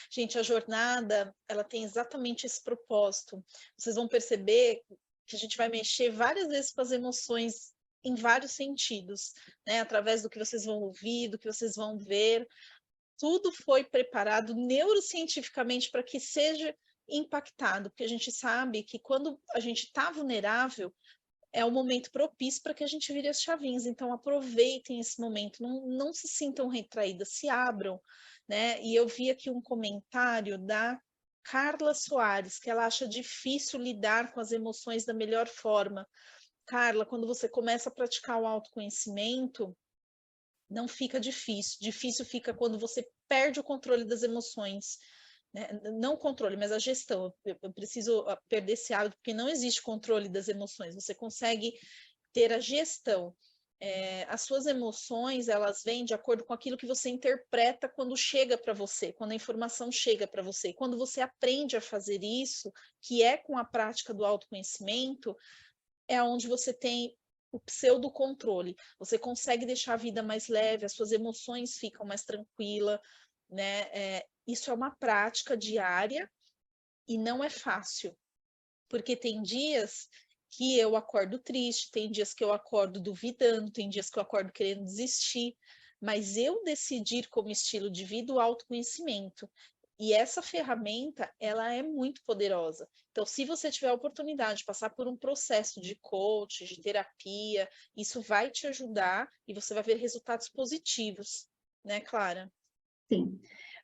Gente, a jornada, ela tem exatamente esse propósito. Vocês vão perceber que a gente vai mexer várias vezes com as emoções em vários sentidos, né? Através do que vocês vão ouvir, do que vocês vão ver. Tudo foi preparado neurocientificamente para que seja impactado, porque a gente sabe que quando a gente está vulnerável, é o momento propício para que a gente vire as chavinhas. Então, aproveitem esse momento, não se sintam retraídas, se abram, né? E eu vi aqui um comentário da Carla Soares, que ela acha difícil lidar com as emoções da melhor forma. Carla, quando você começa a praticar o autoconhecimento, não fica difícil. Difícil fica quando você perde o controle das emoções, né? Não o controle, mas a gestão. Eu preciso perder esse hábito, porque não existe controle das emoções. Você consegue ter a gestão. As suas emoções, elas vêm de acordo com aquilo que você interpreta quando chega para você, quando a informação chega para você. Quando você aprende a fazer isso, que é com a prática do autoconhecimento, é onde você tem o pseudo-controle. Você consegue deixar a vida mais leve, as suas emoções ficam mais tranquilas, né? Isso é uma prática diária e não é fácil, porque tem dias que eu acordo triste, tem dias que eu acordo duvidando, tem dias que eu acordo querendo desistir, mas eu decidir como estilo de vida o autoconhecimento. E essa ferramenta, ela é muito poderosa. Então, se você tiver a oportunidade de passar por um processo de coach, de terapia, isso vai te ajudar e você vai ver resultados positivos, né, Clara? Sim.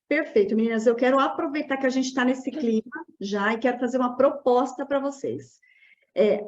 Perfeito, meninas. Eu quero aproveitar que a gente está nesse clima já e quero fazer uma proposta para vocês.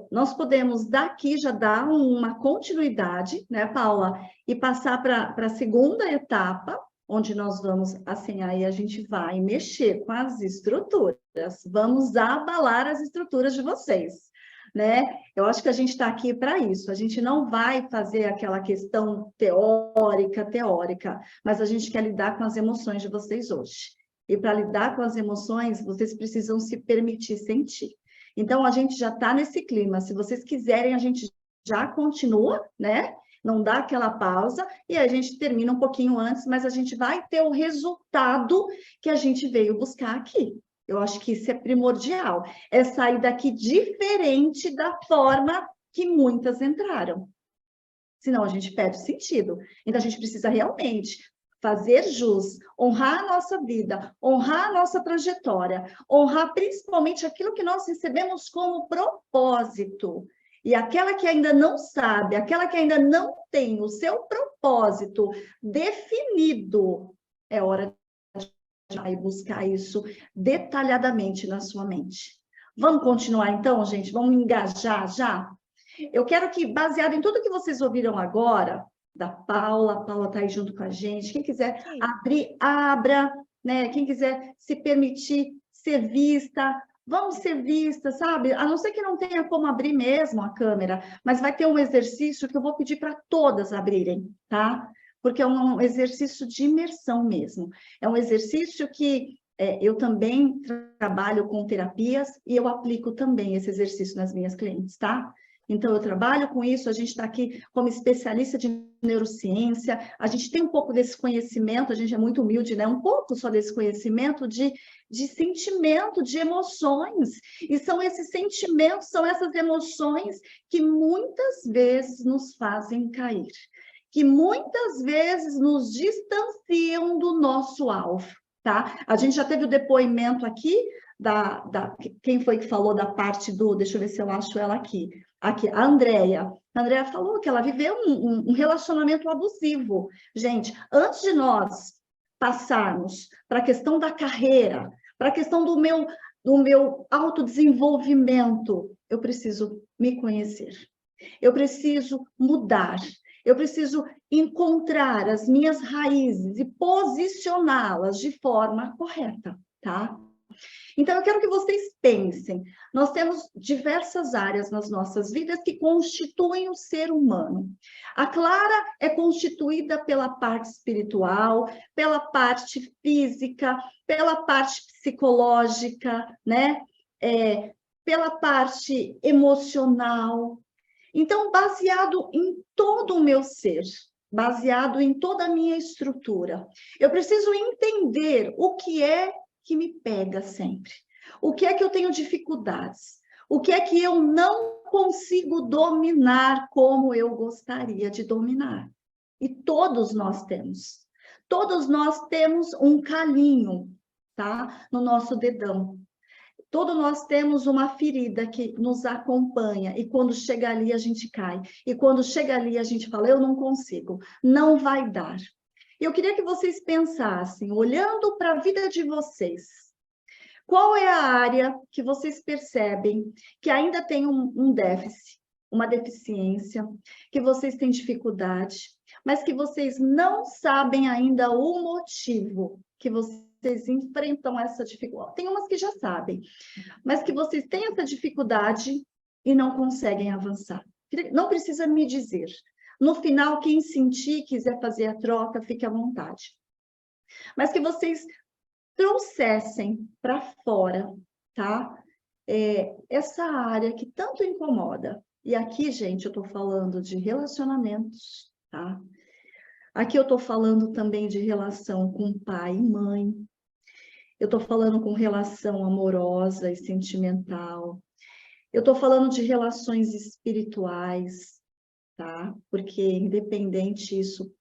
Nós podemos daqui já dar uma continuidade, né, Paula, e passar para a segunda etapa, onde nós vamos, assim, aí a gente vai mexer com as estruturas, vamos abalar as estruturas de vocês, né? Eu acho que a gente está aqui para isso, a gente não vai fazer aquela questão teórica, mas a gente quer lidar com as emoções de vocês hoje. E para lidar com as emoções, vocês precisam se permitir sentir. Então, a gente já está nesse clima. Se vocês quiserem, a gente já continua, né? Não dá aquela pausa e a gente termina um pouquinho antes, mas a gente vai ter o resultado que a gente veio buscar aqui. Eu acho que isso é primordial. É sair daqui diferente da forma que muitas entraram. Senão a gente perde sentido. Então, a gente precisa realmente fazer jus, honrar a nossa vida, honrar a nossa trajetória, honrar principalmente aquilo que nós recebemos como propósito. E aquela que ainda não sabe, aquela que ainda não tem o seu propósito definido, é hora de ir buscar isso detalhadamente na sua mente. Vamos continuar então, gente? Vamos engajar já? Eu quero que, baseado em tudo que vocês ouviram agora, da Paula, a Paula está aí junto com a gente, quem quiser abrir, abra, né? Quem quiser se permitir ser vista, vamos ser vistas, sabe? A não ser que não tenha como abrir mesmo a câmera, mas vai ter um exercício que eu vou pedir para todas abrirem, tá? Porque é um exercício de imersão mesmo. É um exercício que eu também trabalho com terapias e eu aplico também esse exercício nas minhas clientes, tá? Então, eu trabalho com isso, a gente está aqui como especialista de neurociência, a gente tem um pouco desse conhecimento, a gente é muito humilde, né? Um pouco só desse conhecimento de sentimento, de emoções. E são esses sentimentos, são essas emoções que muitas vezes nos fazem cair, que muitas vezes nos distanciam do nosso alvo, tá? A gente já teve o depoimento aqui quem foi que falou da parte do, deixa eu ver se eu acho ela aqui, a Andrea. A Andrea falou que ela viveu um relacionamento abusivo. Gente, antes de nós passarmos para a questão da carreira, para a questão do meu autodesenvolvimento, eu preciso me conhecer. Eu preciso mudar. Eu preciso encontrar as minhas raízes e posicioná-las de forma correta, tá? Então, eu quero que vocês pensem, nós temos diversas áreas nas nossas vidas que constituem o ser humano. A Clara é constituída pela parte espiritual, pela parte física, pela parte psicológica, né? Pela parte emocional. Então, baseado em todo o meu ser, baseado em toda a minha estrutura, eu preciso entender o que é que me pega sempre? O que é que eu tenho dificuldades? O que é que eu não consigo dominar como eu gostaria de dominar? E todos nós temos. Todos nós temos um calinho, tá? No nosso dedão. Todos nós temos uma ferida que nos acompanha, e quando chega ali a gente cai, e quando chega ali a gente fala, eu não consigo, não vai dar. E eu queria que vocês pensassem, olhando para a vida de vocês, qual é a área que vocês percebem que ainda tem um déficit, uma deficiência, que vocês têm dificuldade, mas que vocês não sabem ainda o motivo que vocês enfrentam essa dificuldade. Tem umas que já sabem, mas que vocês têm essa dificuldade e não conseguem avançar. Não precisa me dizer. No final, quem sentir, quiser fazer a troca, fique à vontade. Mas que vocês trouxessem para fora, tá? Essa área que tanto incomoda. E aqui, gente, eu estou falando de relacionamentos, tá? Aqui eu estou falando também de relação com pai e mãe. Eu estou falando com relação amorosa e sentimental. Eu estou falando de relações espirituais, tá? Porque, independente, isso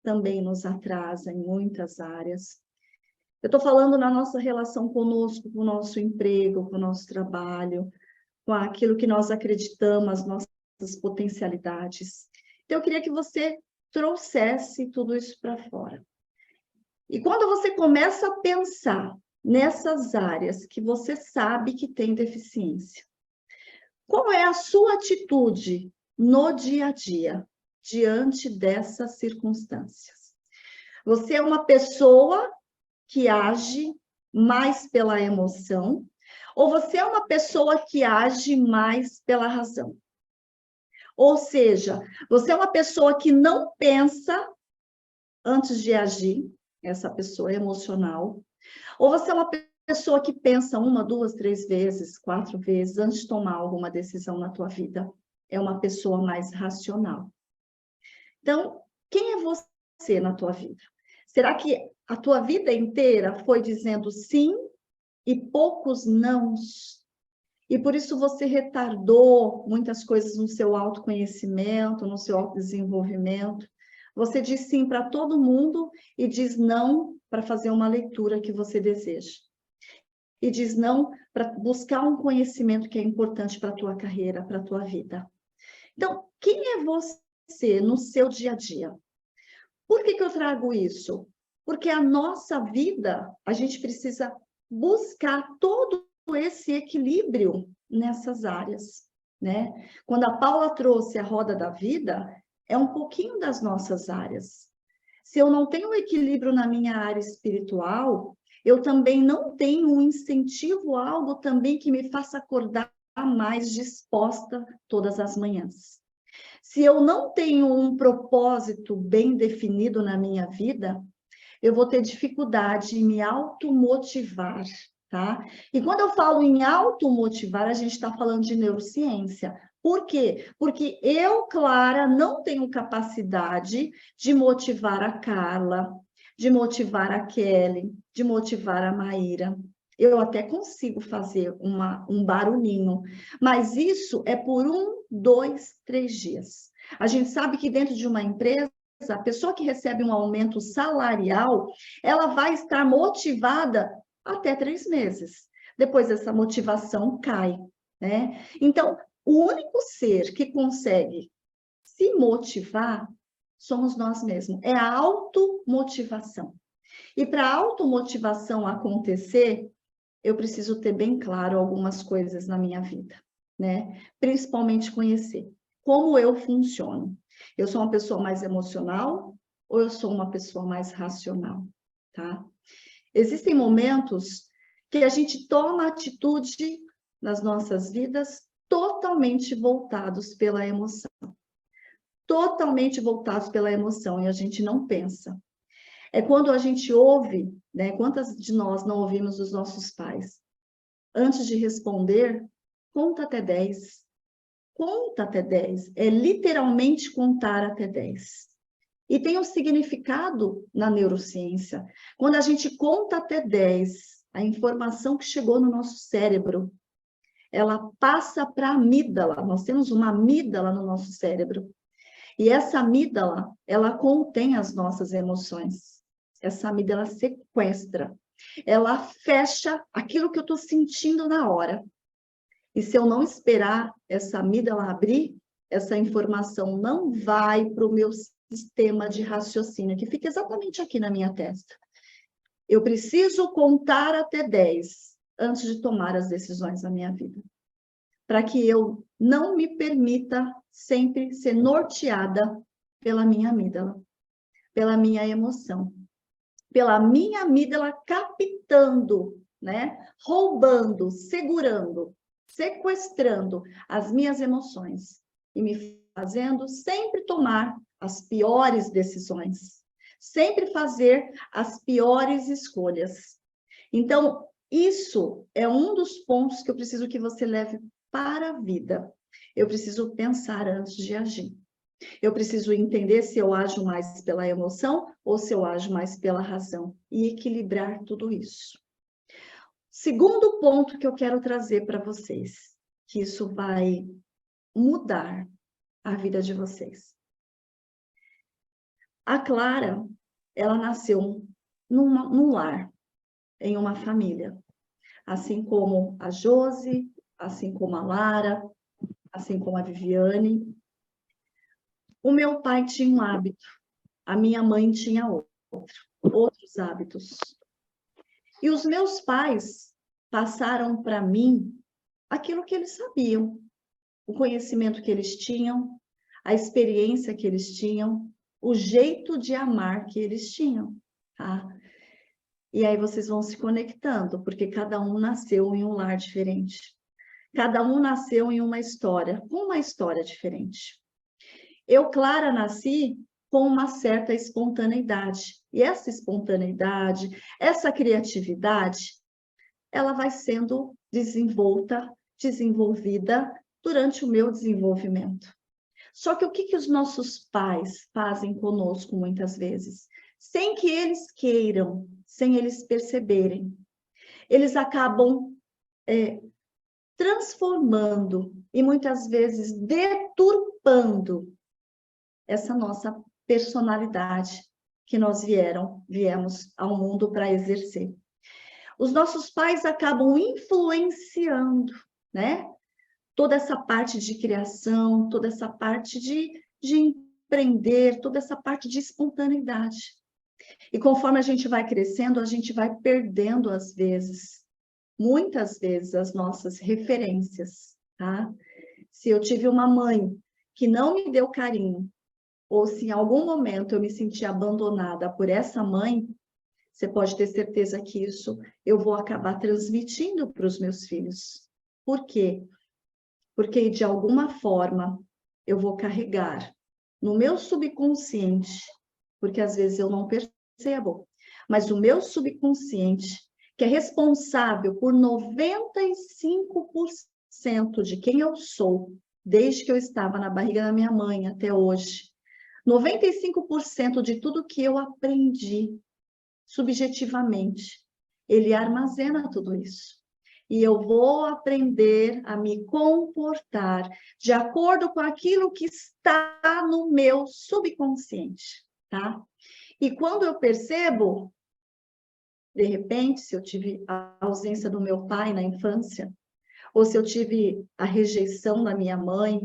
também nos atrasa em muitas áreas. Eu estou falando na nossa relação conosco, com o nosso emprego, com o nosso trabalho, com aquilo que nós acreditamos, as nossas potencialidades. Então, eu queria que você trouxesse tudo isso para fora. E quando você começa a pensar nessas áreas que você sabe que tem deficiência, qual é a sua atitude no dia a dia, diante dessas circunstâncias? Você é uma pessoa que age mais pela emoção, ou você é uma pessoa que age mais pela razão? Ou seja, você é uma pessoa que não pensa antes de agir, essa pessoa é emocional, ou você é uma pessoa que pensa 1, 2, 3 vezes, 4 vezes antes de tomar alguma decisão na tua vida, é uma pessoa mais racional. Então, quem é você na tua vida? Será que a tua vida inteira foi dizendo sim e poucos nãos? E por isso você retardou muitas coisas no seu autoconhecimento, no seu autodesenvolvimento. Você diz sim para todo mundo e diz não para fazer uma leitura que você deseja. E diz não para buscar um conhecimento que é importante para a tua carreira, para a tua vida. Então, quem é você no seu dia a dia? Por que eu trago isso? Porque a nossa vida, a gente precisa buscar todo esse equilíbrio nessas áreas, né? Quando a Paula trouxe a roda da vida, é um pouquinho das nossas áreas. Se eu não tenho equilíbrio na minha área espiritual, eu também não tenho um incentivo, algo também que me faça acordar mais disposta todas as manhãs. Se eu não tenho um propósito bem definido na minha vida, eu vou ter dificuldade em me automotivar, tá? E quando eu falo em automotivar, a gente está falando de neurociência. Por quê? Porque eu, Clara, não tenho capacidade de motivar a Carla, de motivar a Kelly, de motivar a Maíra. Eu até consigo fazer um barulhinho, mas isso é por 1, 2, 3 dias. A gente sabe que dentro de uma empresa, a pessoa que recebe um aumento salarial, ela vai estar motivada até 3 meses. Depois essa motivação cai, né? Então, o único ser que consegue se motivar somos nós mesmos. É a automotivação. E para a automotivação acontecer, eu preciso ter bem claro algumas coisas na minha vida, né? Principalmente conhecer como eu funciono. Eu sou uma pessoa mais emocional ou eu sou uma pessoa mais racional, tá? Existem momentos que a gente toma atitude nas nossas vidas totalmente voltados pela emoção. Totalmente voltados pela emoção e a gente não pensa. É quando a gente ouve, né? Quantas de nós não ouvimos os nossos pais? Antes de responder, conta até 10. Conta até 10. É literalmente contar até 10. E tem um significado na neurociência. Quando a gente conta até 10, a informação que chegou no nosso cérebro, ela passa para a amígdala. Nós temos uma amígdala no nosso cérebro. E essa amígdala, ela contém as nossas emoções. Essa amígdala sequestra. Ela fecha aquilo que eu estou sentindo na hora. E se eu não esperar essa amígdala abrir, essa informação não vai para o meu sistema de raciocínio, que fica exatamente aqui na minha testa. Eu preciso contar até 10 antes de tomar as decisões na minha vida, para que eu não me permita sempre ser norteada pela minha amígdala, pela minha emoção, pela minha amígdala captando, né? Roubando, segurando, sequestrando as minhas emoções e me fazendo sempre tomar as piores decisões, sempre fazer as piores escolhas. Então, isso é um dos pontos que eu preciso que você leve para a vida. Eu preciso pensar antes de agir. Eu preciso entender se eu ajo mais pela emoção ou se eu ajo mais pela razão e equilibrar tudo isso. Segundo ponto que eu quero trazer para vocês, que isso vai mudar a vida de vocês. A Clara, ela nasceu num lar, em uma família, assim como a Josi, assim como a Lara, assim como a Viviane. O meu pai tinha um hábito, a minha mãe tinha outros hábitos. E os meus pais passaram para mim aquilo que eles sabiam, o conhecimento que eles tinham, a experiência que eles tinham, o jeito de amar que eles tinham, tá? E aí vocês vão se conectando, porque cada um nasceu em um lar diferente. Cada um nasceu em uma história, com uma história diferente. Eu, Clara, nasci com uma certa espontaneidade. E essa espontaneidade, essa criatividade, ela vai sendo desenvolvida durante o meu desenvolvimento. Só que o que os nossos pais fazem conosco muitas vezes? Sem que eles queiram, sem eles perceberem. Eles acabam transformando e muitas vezes deturpando essa nossa personalidade que nós viemos ao mundo para exercer. Os nossos pais acabam influenciando, né? Toda essa parte de criação, toda essa parte de empreender, toda essa parte de espontaneidade. E conforme a gente vai crescendo, a gente vai perdendo, às vezes, muitas vezes, as nossas referências, tá? Se eu tive uma mãe que não me deu carinho, ou se em algum momento eu me senti abandonada por essa mãe, você pode ter certeza que isso eu vou acabar transmitindo para os meus filhos. Por quê? Porque, de alguma forma, eu vou carregar no meu subconsciente, porque às vezes eu não percebo, mas o meu subconsciente, que é responsável por 95% de quem eu sou, desde que eu estava na barriga da minha mãe até hoje, 95% de tudo que eu aprendi subjetivamente, ele armazena tudo isso. E eu vou aprender a me comportar de acordo com aquilo que está no meu subconsciente, tá? E quando eu percebo, de repente, se eu tive a ausência do meu pai na infância, ou se eu tive a rejeição da minha mãe,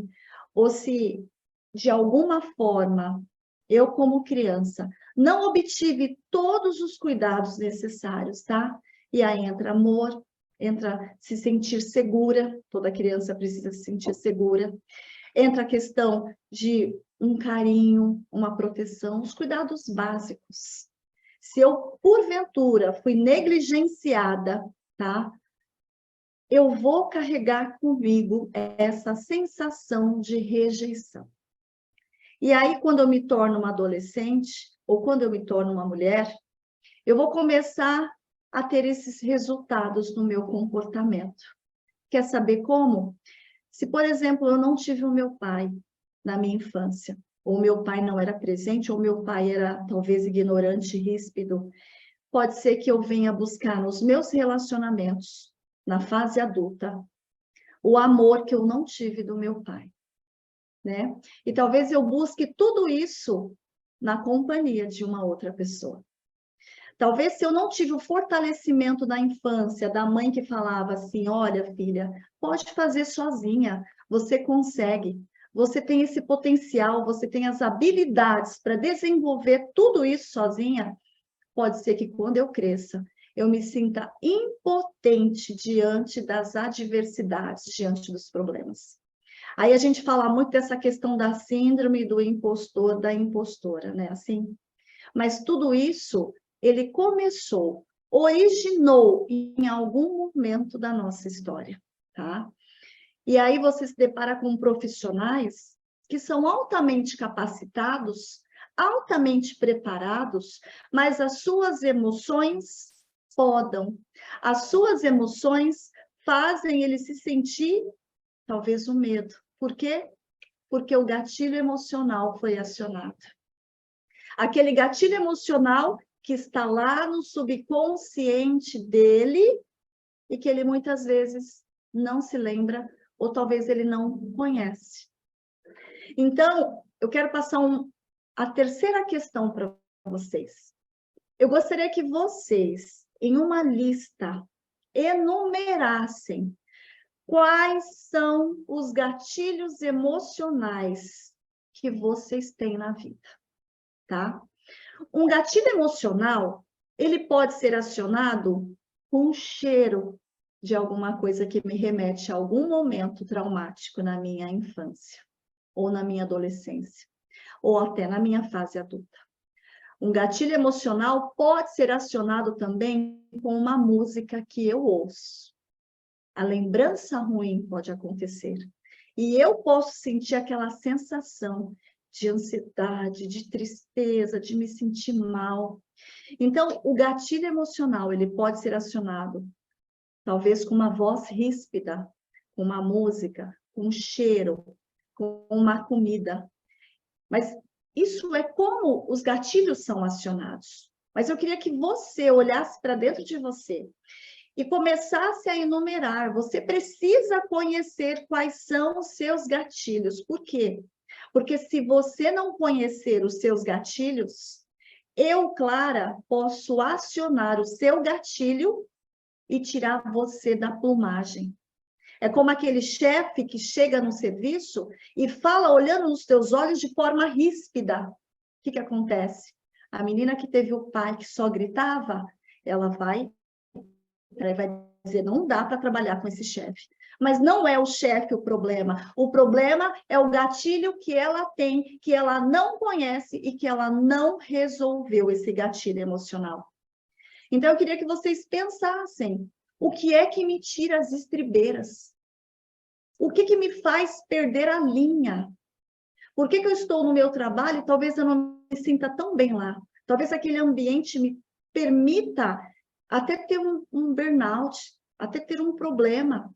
ou se, de alguma forma, eu, como criança, não obtive todos os cuidados necessários, tá? E aí entra amor, entra se sentir segura, toda criança precisa se sentir segura, entra a questão de um carinho, uma proteção, os cuidados básicos. Se eu, porventura, fui negligenciada, tá? Eu vou carregar comigo essa sensação de rejeição. E aí, quando eu me torno uma adolescente, ou quando eu me torno uma mulher, eu vou começar a ter esses resultados no meu comportamento. Quer saber como? Se, por exemplo, eu não tive o meu pai na minha infância, ou meu pai não era presente, ou meu pai era talvez ignorante, ríspido, pode ser que eu venha buscar nos meus relacionamentos, na fase adulta, o amor que eu não tive do meu pai, né? E talvez eu busque tudo isso na companhia de uma outra pessoa. Talvez se eu não tive o fortalecimento da infância, da mãe que falava assim, olha, filha, pode fazer sozinha, você consegue, você tem esse potencial, você tem as habilidades para desenvolver tudo isso sozinha, pode ser que quando eu cresça, eu me sinta impotente diante das adversidades, diante dos problemas. Aí a gente fala muito dessa questão da síndrome do impostor, da impostora, né? Assim, mas tudo isso, ele começou, originou em algum momento da nossa história, tá? E aí você se depara com profissionais que são altamente capacitados, altamente preparados, mas as suas emoções podam. As suas emoções fazem ele se sentir, talvez, o medo. Por quê? Porque o gatilho emocional foi acionado. Aquele gatilho emocional que está lá no subconsciente dele e que ele muitas vezes não se lembra ou talvez ele não conhece. Então, eu quero passar a terceira questão para vocês. Eu gostaria que vocês, em uma lista, enumerassem quais são os gatilhos emocionais que vocês têm na vida, tá? Um gatilho emocional, ele pode ser acionado com o cheiro de alguma coisa que me remete a algum momento traumático na minha infância, ou na minha adolescência, ou até na minha fase adulta. Um gatilho emocional pode ser acionado também com uma música que eu ouço. A lembrança ruim pode acontecer. E eu posso sentir aquela sensação de ansiedade, de tristeza, de me sentir mal. Então, o gatilho emocional, ele pode ser acionado, talvez com uma voz ríspida, com uma música, com um cheiro, com uma comida. Mas isso é como os gatilhos são acionados. Mas eu queria que você olhasse para dentro de você e começasse a enumerar. Você precisa conhecer quais são os seus gatilhos. Por quê? Porque se você não conhecer os seus gatilhos, eu, Clara, posso acionar o seu gatilho e tirar você da plumagem. É como aquele chefe que chega no serviço e fala olhando nos teus olhos de forma ríspida. O que acontece? A menina que teve o pai que só gritava, ela vai dizer, não dá para trabalhar com esse chefe. Mas não é o chefe o problema é o gatilho que ela tem, que ela não conhece e que ela não resolveu esse gatilho emocional. Então, eu queria que vocês pensassem, o que é que me tira as estribeiras? O que me faz perder a linha? Por que eu estou no meu trabalho e talvez eu não me sinta tão bem lá? Talvez aquele ambiente me permita até ter um burnout, até ter um problema.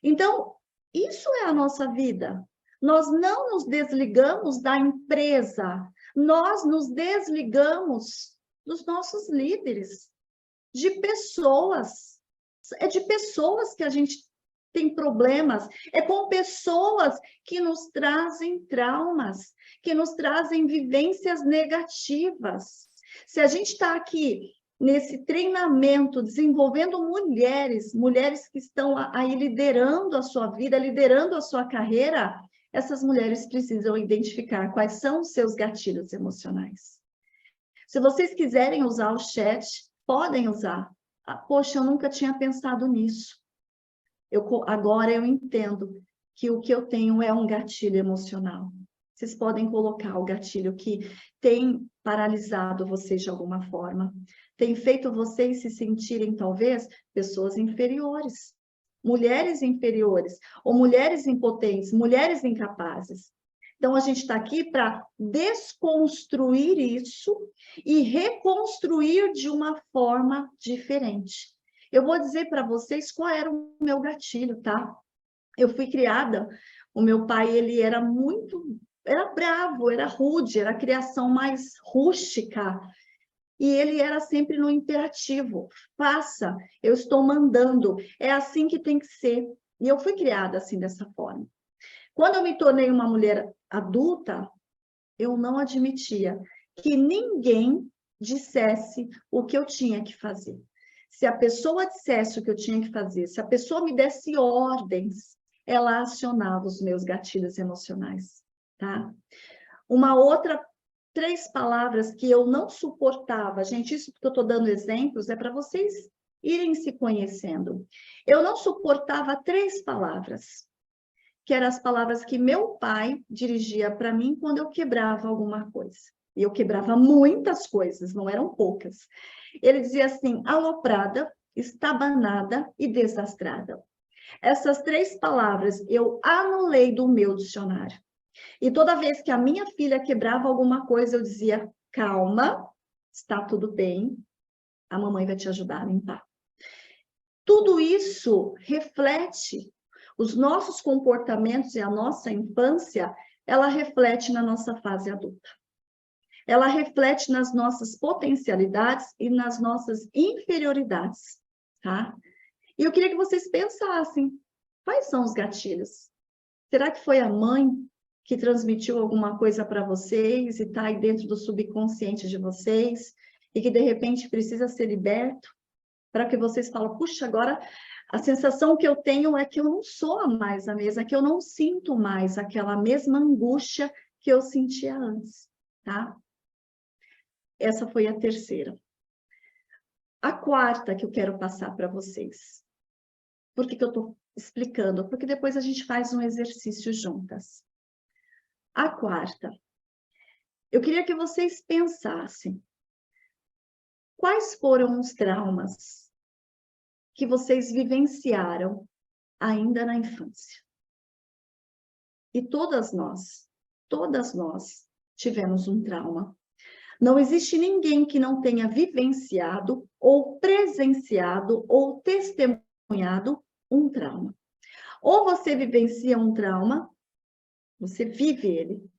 Então, isso é a nossa vida. Nós não nos desligamos da empresa, nós nos desligamos dos nossos líderes, de pessoas. É de pessoas que a gente tem problemas, é com pessoas que nos trazem traumas, que nos trazem vivências negativas. Se a gente está aqui nesse treinamento, desenvolvendo mulheres que estão aí liderando a sua vida, liderando a sua carreira, essas mulheres precisam identificar quais são os seus gatilhos emocionais. Se vocês quiserem usar o chat, podem usar. Poxa, eu nunca tinha pensado nisso. Agora eu entendo que o que eu tenho é um gatilho emocional. Vocês podem colocar o gatilho que tem paralisado vocês de alguma forma, tem feito vocês se sentirem, talvez, pessoas inferiores, mulheres inferiores, ou mulheres impotentes, mulheres incapazes. Então, a gente está aqui para desconstruir isso e reconstruir de uma forma diferente. Eu vou dizer para vocês qual era o meu gatilho, tá? Eu fui criada, o meu pai, ele era bravo, era rude, era a criação mais rústica. E ele era sempre no imperativo. Faça, eu estou mandando. É assim que tem que ser. E eu fui criada assim, dessa forma. Quando eu me tornei uma mulher adulta, eu não admitia que ninguém dissesse o que eu tinha que fazer. Se a pessoa dissesse o que eu tinha que fazer, se a pessoa me desse ordens, ela acionava os meus gatilhos emocionais, tá? Uma outra, 3 palavras que eu não suportava, gente, isso que eu estou dando exemplos é para vocês irem se conhecendo. Eu não suportava 3 palavras, que eram as palavras que meu pai dirigia para mim quando eu quebrava alguma coisa. E eu quebrava muitas coisas, não eram poucas. Ele dizia assim, aloprada, estabanada e desastrada. Essas 3 palavras eu anulei do meu dicionário. E toda vez que a minha filha quebrava alguma coisa, eu dizia, calma, está tudo bem, a mamãe vai te ajudar a limpar. Tudo isso reflete os nossos comportamentos e a nossa infância, ela reflete na nossa fase adulta. Ela reflete nas nossas potencialidades e nas nossas inferioridades, tá? E eu queria que vocês pensassem, quais são os gatilhos? Será que foi a mãe que transmitiu alguma coisa para vocês e está aí dentro do subconsciente de vocês e que de repente precisa ser liberto para que vocês falem, puxa, agora a sensação que eu tenho é que eu não sou mais a mesma, que eu não sinto mais aquela mesma angústia que eu sentia antes, tá? Essa foi a 3ª. A 4ª que eu quero passar para vocês. Por que eu estou explicando? Porque depois a gente faz um exercício juntas. A 4ª. Eu queria que vocês pensassem. Quais foram os traumas que vocês vivenciaram ainda na infância? E todas nós tivemos um trauma. Não existe ninguém que não tenha vivenciado, ou presenciado, ou testemunhado um trauma. Ou você vivencia um trauma, você vive ele,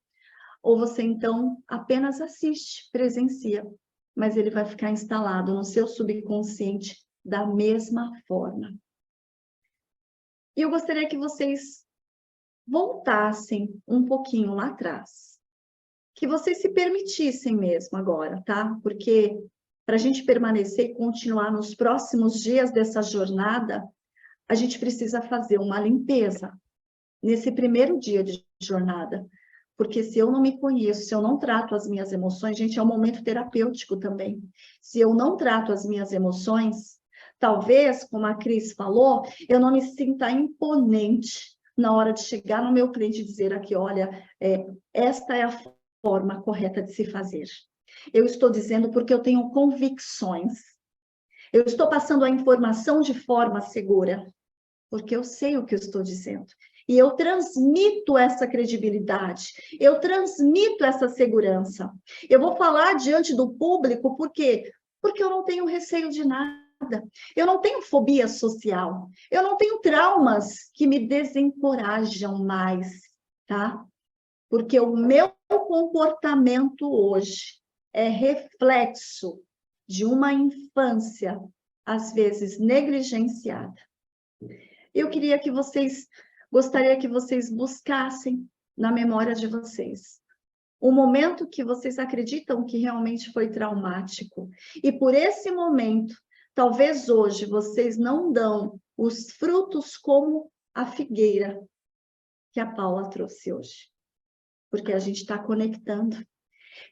ou você então apenas assiste, presencia, mas ele vai ficar instalado no seu subconsciente da mesma forma. E eu gostaria que vocês voltassem um pouquinho lá atrás. Que vocês se permitissem mesmo agora, tá? Porque para a gente permanecer e continuar nos próximos dias dessa jornada, a gente precisa fazer uma limpeza nesse primeiro dia de jornada. Porque se eu não me conheço, se eu não trato as minhas emoções, gente, é um momento terapêutico também. Se eu não trato as minhas emoções, talvez, como a Cris falou, eu não me sinta imponente na hora de chegar no meu cliente e dizer aqui, olha, esta é a forma correta de se fazer. Eu estou dizendo porque eu tenho convicções. Eu estou passando a informação de forma segura, porque eu sei o que eu estou dizendo. E eu transmito essa credibilidade, eu transmito essa segurança. Eu vou falar diante do público, por quê? Porque eu não tenho receio de nada. Eu não tenho fobia social. Eu não tenho traumas que me desencorajam mais, tá? Porque o meu comportamento hoje é reflexo de uma infância, às vezes, negligenciada. Eu gostaria que vocês buscassem na memória de vocês o momento que vocês acreditam que realmente foi traumático. E por esse momento, talvez hoje vocês não dão os frutos como a figueira que a Paula trouxe hoje. Porque a gente está conectando.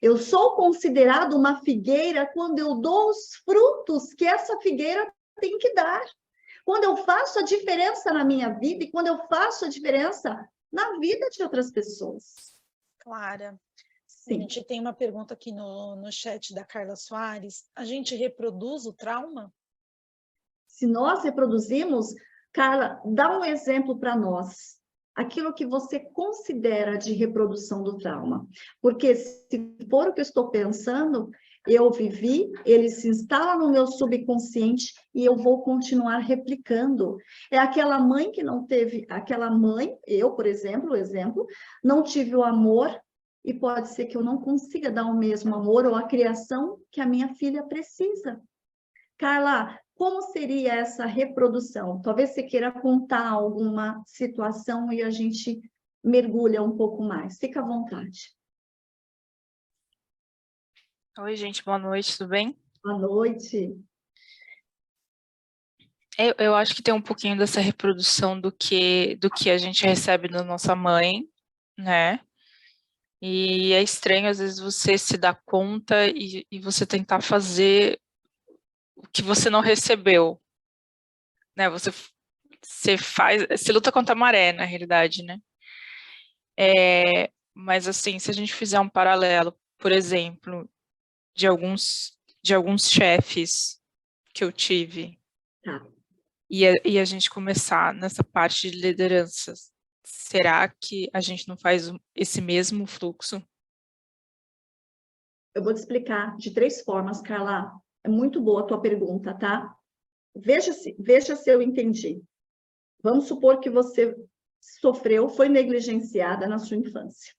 Eu sou considerada uma figueira quando eu dou os frutos que essa figueira tem que dar. Quando eu faço a diferença na minha vida e quando eu faço a diferença na vida de outras pessoas. Clara, Sim. A gente tem uma pergunta aqui no chat da Carla Soares. A gente reproduz o trauma? Se nós reproduzimos, Carla, dá um exemplo para nós. Aquilo que você considera de reprodução do trauma. Porque se for o que eu estou pensando, eu vivi, ele se instala no meu subconsciente e eu vou continuar replicando. É aquela mãe que não teve, aquela mãe, eu, por exemplo, não tive o amor e pode ser que eu não consiga dar o mesmo amor ou a criação que a minha filha precisa. Carla, como seria essa reprodução? Talvez você queira contar alguma situação e a gente mergulha um pouco mais. Fica à vontade. Oi, gente, boa noite, tudo bem? Boa noite. Eu acho que tem um pouquinho dessa reprodução do que a gente recebe da nossa mãe, né? E é estranho, às vezes, você se dar conta e você tentar fazer o que você não recebeu, né? Você luta contra a maré, na realidade, né? Mas, assim, se a gente fizer um paralelo, por exemplo, de alguns chefes que eu tive, Tá. e a gente começar nessa parte de lideranças, será que a gente não faz esse mesmo fluxo? Eu vou te explicar de 3 formas, Carla. É muito boa a tua pergunta, tá? Veja se eu entendi. Vamos supor que você foi negligenciada na sua infância.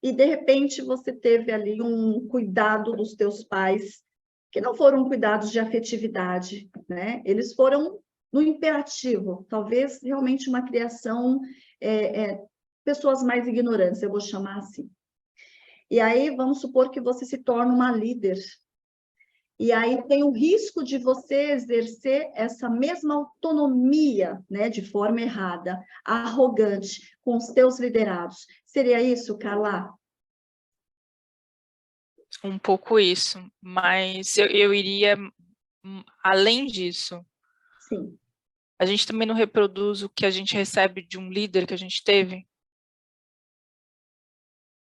E, de repente, você teve ali um cuidado dos teus pais, que não foram cuidados de afetividade, né? Eles foram no imperativo, talvez realmente uma criação, pessoas mais ignorantes, eu vou chamar assim. E aí, vamos supor que você se torna uma líder. E aí tem o risco de você exercer essa mesma autonomia, né, de forma errada, arrogante, com os teus liderados. Seria isso, Carla? Um pouco isso, mas eu iria além disso. Sim. A gente também não reproduz o que a gente recebe de um líder que a gente teve?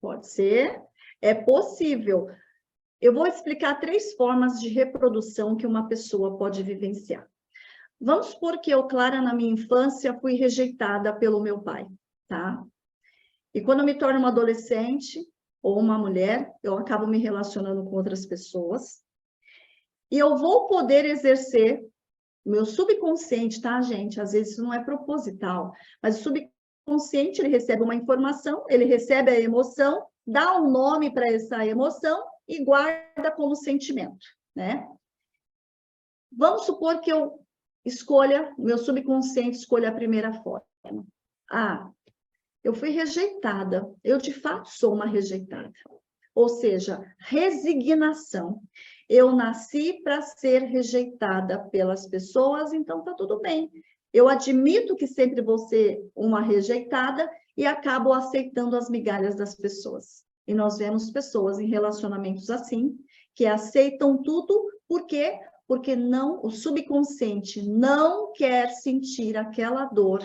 Pode ser, é possível. Eu vou explicar 3 formas de reprodução que uma pessoa pode vivenciar. Vamos supor que eu, Clara, na minha infância, fui rejeitada pelo meu pai, tá? E quando eu me torno uma adolescente ou uma mulher, eu acabo me relacionando com outras pessoas. E eu vou poder exercer o meu subconsciente, tá, gente? Às vezes isso não é proposital, mas o subconsciente, ele recebe uma informação, ele recebe a emoção, dá um nome para essa emoção e guarda como sentimento, né? Vamos supor que eu escolha, meu subconsciente escolha a primeira forma. Ah, eu fui rejeitada. Eu, de fato, sou uma rejeitada. Ou seja, resignação. Eu nasci para ser rejeitada pelas pessoas, então tá tudo bem. Eu admito que sempre vou ser uma rejeitada e acabo aceitando as migalhas das pessoas. E nós vemos pessoas em relacionamentos assim, que aceitam tudo, por quê? Porque o subconsciente não quer sentir aquela dor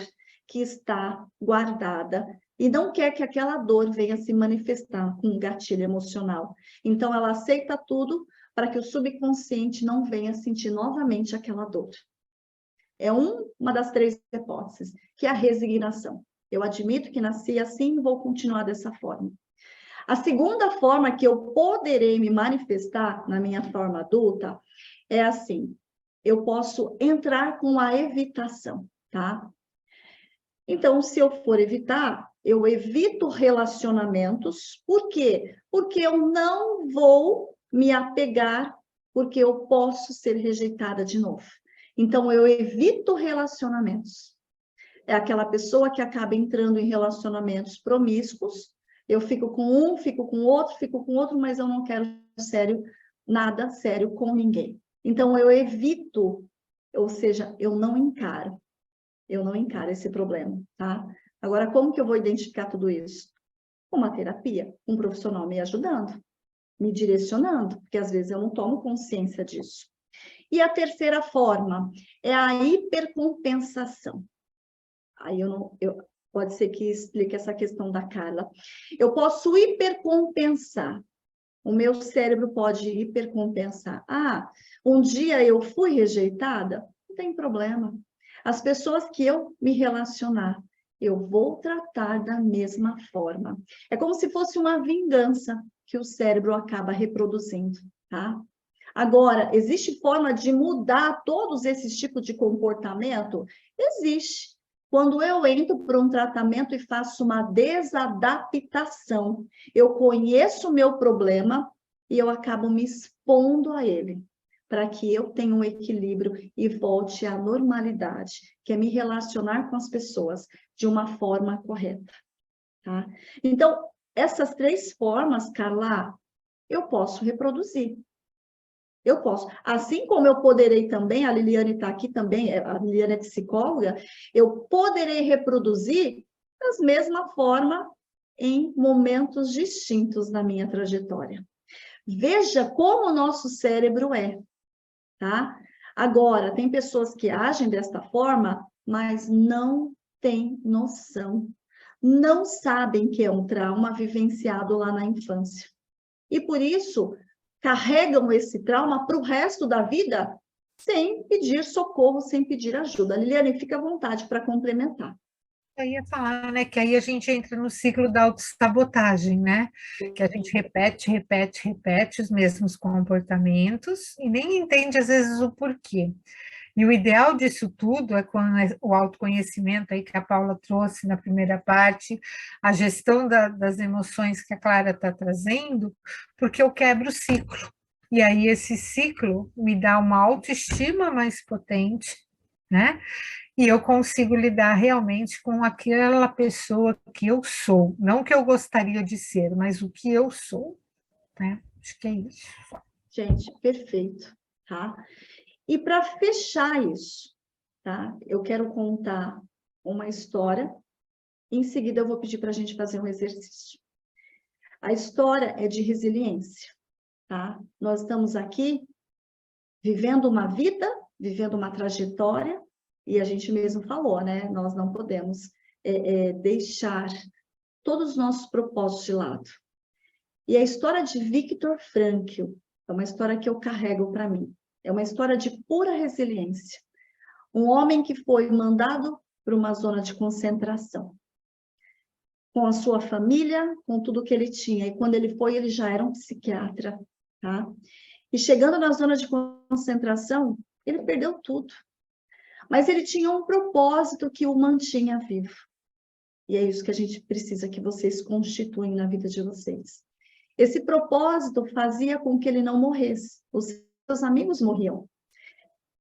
que está guardada e não quer que aquela dor venha se manifestar com um gatilho emocional. Então, ela aceita tudo para que o subconsciente não venha sentir novamente aquela dor. É uma das 3 hipóteses, que é a resignação. Eu admito que nasci assim e vou continuar dessa forma. A segunda forma que eu poderei me manifestar na minha forma adulta é assim, eu posso entrar com a evitação, tá? Então, se eu for evitar, eu evito relacionamentos. Por quê? Porque eu não vou me apegar, porque eu posso ser rejeitada de novo. Então, eu evito relacionamentos. É aquela pessoa que acaba entrando em relacionamentos promíscuos. Eu fico com um, fico com outro, mas eu não quero nada sério com ninguém. Então, eu evito, ou seja, eu não encaro esse problema, tá? Agora, como que eu vou identificar tudo isso? Uma terapia, um profissional me ajudando, me direcionando, porque às vezes eu não tomo consciência disso. E a terceira forma é a hipercompensação. Aí pode ser que explique essa questão da Carla. Eu posso hipercompensar. O meu cérebro pode hipercompensar. Ah, um dia eu fui rejeitada? Não tem problema. As pessoas que eu me relacionar, eu vou tratar da mesma forma. É como se fosse uma vingança que o cérebro acaba reproduzindo, tá? Agora, existe forma de mudar todos esses tipos de comportamento? Existe. Quando eu entro para um tratamento e faço uma desadaptação, eu conheço o meu problema e eu acabo me expondo a ele, para que eu tenha um equilíbrio e volte à normalidade, que é me relacionar com as pessoas de uma forma correta, tá? Então, essas 3 formas, Carla, eu posso reproduzir. Eu posso. Assim como eu poderei também, a Liliane está aqui também, a Liliane é psicóloga, eu poderei reproduzir da mesma forma em momentos distintos na minha trajetória. Veja como o nosso cérebro é, tá? Agora, tem pessoas que agem desta forma, mas não têm noção. Não sabem que é um trauma vivenciado lá na infância. E por isso, carregam esse trauma para o resto da vida sem pedir socorro, sem pedir ajuda. Liliane, fica à vontade para complementar. Eu ia falar, né, que aí a gente entra no ciclo da autossabotagem, né? Que a gente repete os mesmos comportamentos e nem entende, às vezes, o porquê. E o ideal disso tudo é quando o autoconhecimento aí que a Paula trouxe na primeira parte, a gestão das emoções que a Clara está trazendo, porque eu quebro o ciclo. E aí esse ciclo me dá uma autoestima mais potente, né? E eu consigo lidar realmente com aquela pessoa que eu sou, não o que eu gostaria de ser, mas o que eu sou, né? Acho que é isso. Gente, perfeito, tá? E para fechar isso, tá? Eu quero contar uma história, em seguida eu vou pedir para a gente fazer um exercício. A história é de resiliência, tá? Nós estamos aqui vivendo uma vida, vivendo uma trajetória, e a gente mesmo falou, né? Nós não podemos deixar todos os nossos propósitos de lado. E a história de Viktor Frankl é uma história que eu carrego para mim. É uma história de pura resiliência. Um homem que foi mandado para uma zona de concentração, com a sua família, com tudo que ele tinha. E quando ele foi, ele já era um psiquiatra, tá? E chegando na zona de concentração, ele perdeu tudo. Mas ele tinha um propósito que o mantinha vivo. E é isso que a gente precisa que vocês constituem na vida de vocês. Esse propósito fazia com que ele não morresse. Os seus amigos morriam.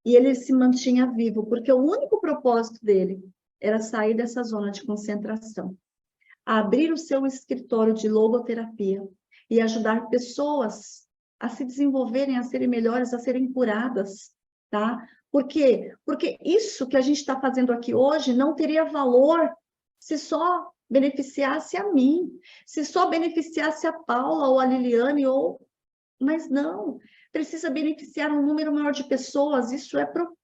E ele se mantinha vivo, porque o único propósito dele era sair dessa zona de concentração. Abrir o seu escritório de logoterapia e ajudar pessoas a se desenvolverem, a serem melhores, a serem curadas, tá? Por quê? Porque isso que a gente está fazendo aqui hoje não teria valor se só beneficiasse a mim, se só beneficiasse a Paula ou a Liliane, mas não, precisa beneficiar um número maior de pessoas, isso é propósito.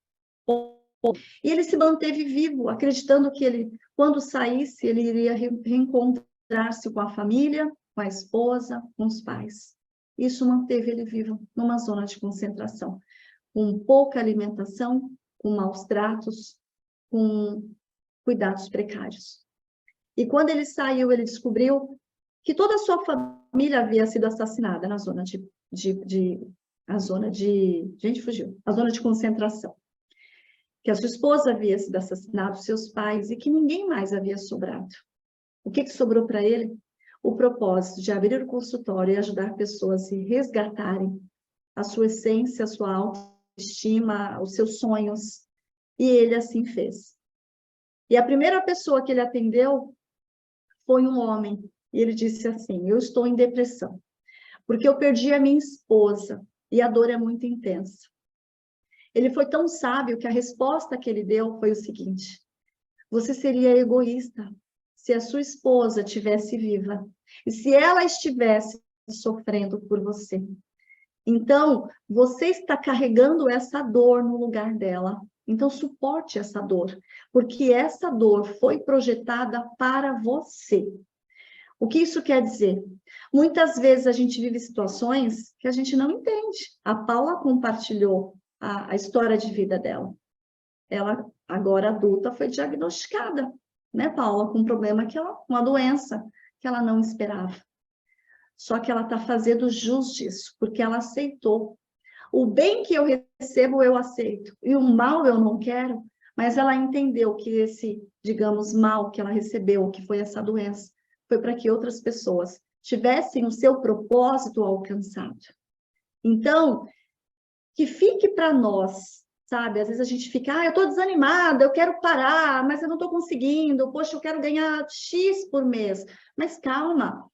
E ele se manteve vivo, acreditando que ele, quando saísse, ele iria reencontrar-se com a família, com a esposa, com os pais. Isso manteve ele vivo numa zona de concentração, com pouca alimentação, com maus tratos, com cuidados precários. E quando ele saiu, ele descobriu que toda a sua família havia sido assassinada na zona a zona de concentração. Que a sua esposa havia sido assassinada, seus pais, e que ninguém mais havia sobrado. O que sobrou para ele? O propósito de abrir o consultório e ajudar pessoas a se resgatarem a sua essência, a sua autoestima, os seus sonhos. E ele assim fez. E a primeira pessoa que ele atendeu foi um homem. E ele disse assim: eu estou em depressão, porque eu perdi a minha esposa e a dor é muito intensa. Ele foi tão sábio que a resposta que ele deu foi o seguinte: você seria egoísta se a sua esposa estivesse viva e se ela estivesse sofrendo por você. Então, você está carregando essa dor no lugar dela. Então, suporte essa dor, porque essa dor foi projetada para você. O que isso quer dizer? Muitas vezes a gente vive situações que a gente não entende. A Paula compartilhou a história de vida dela. Ela, agora adulta, foi diagnosticada, né, Paula, com um problema uma doença que ela não esperava. Só que ela está fazendo jus disso, porque ela aceitou. O bem que eu recebo, eu aceito. E o mal eu não quero, mas ela entendeu que esse, digamos, mal que ela recebeu, que foi essa doença, foi para que outras pessoas tivessem o seu propósito alcançado. Então, que fique para nós, sabe? Às vezes a gente fica, eu estou desanimada, eu quero parar, mas eu não estou conseguindo, poxa, eu quero ganhar X por mês. Mas calma,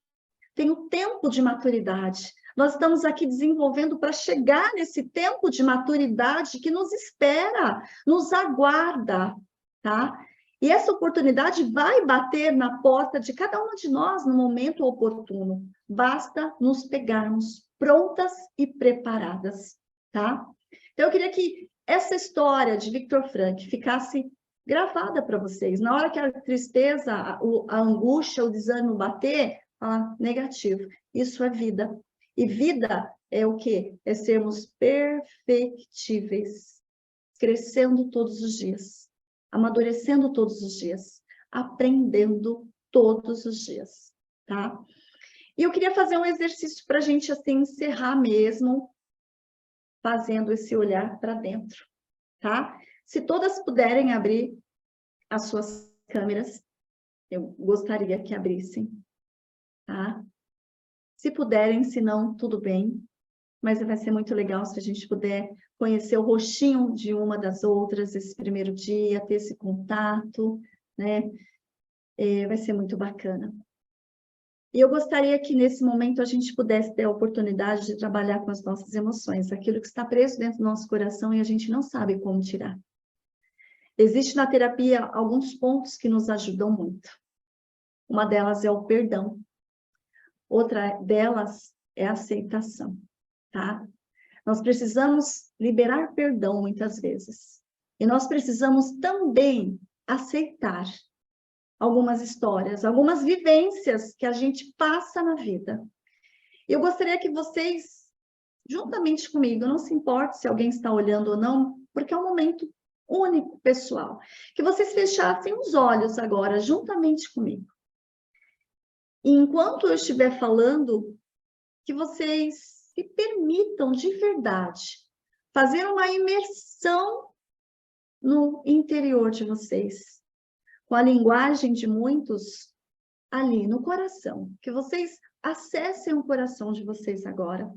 tem o tempo de maturidade. Nós estamos aqui desenvolvendo para chegar nesse tempo de maturidade que nos espera, nos aguarda, tá? E essa oportunidade vai bater na porta de cada uma de nós no momento oportuno. Basta nos pegarmos prontas e preparadas, tá? Então, eu queria que essa história de Viktor Frankl ficasse gravada para vocês. Na hora que a tristeza, a angústia, o desânimo bater, falar negativo. Isso é vida. E vida é o quê? É sermos perfectíveis, crescendo todos os dias, amadurecendo todos os dias, aprendendo todos os dias, tá? E eu queria fazer um exercício para a gente, assim, encerrar mesmo, fazendo esse olhar para dentro, tá? Se todas puderem abrir as suas câmeras, eu gostaria que abrissem, tá? Se puderem, se não, tudo bem. Mas vai ser muito legal se a gente puder conhecer o rostinho de uma das outras esse primeiro dia, ter esse contato, né? Vai ser muito bacana. E eu gostaria que nesse momento a gente pudesse ter a oportunidade de trabalhar com as nossas emoções, aquilo que está preso dentro do nosso coração e a gente não sabe como tirar. Existe na terapia alguns pontos que nos ajudam muito. Uma delas é o perdão. Outra delas é a aceitação, tá? Nós precisamos liberar perdão muitas vezes. E nós precisamos também aceitar algumas histórias, algumas vivências que a gente passa na vida. Eu gostaria que vocês, juntamente comigo, não se importe se alguém está olhando ou não, porque é um momento único, pessoal, que vocês fechassem os olhos agora, juntamente comigo. E enquanto eu estiver falando, que vocês se permitam de verdade fazer uma imersão no interior de vocês, com a linguagem de muitos ali no coração, que vocês acessem o coração de vocês agora.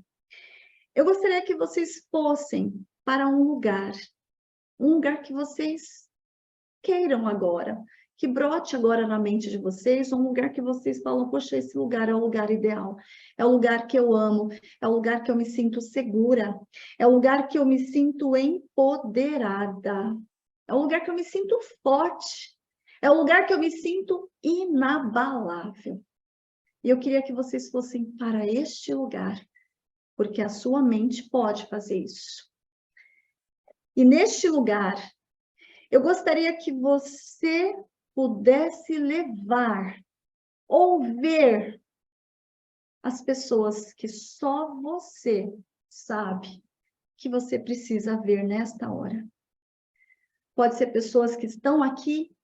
Eu gostaria que vocês fossem para um lugar que vocês queiram agora, que brote agora na mente de vocês, um lugar que vocês falam, poxa, esse lugar é o lugar ideal, é o lugar que eu amo, é o lugar que eu me sinto segura, é o lugar que eu me sinto empoderada, é o lugar que eu me sinto forte, é o lugar que eu me sinto inabalável. E eu queria que vocês fossem para este lugar, porque a sua mente pode fazer isso. E neste lugar, eu gostaria que você pudesse levar ou ver as pessoas que só você sabe que você precisa ver nesta hora. Pode ser pessoas que estão aqui,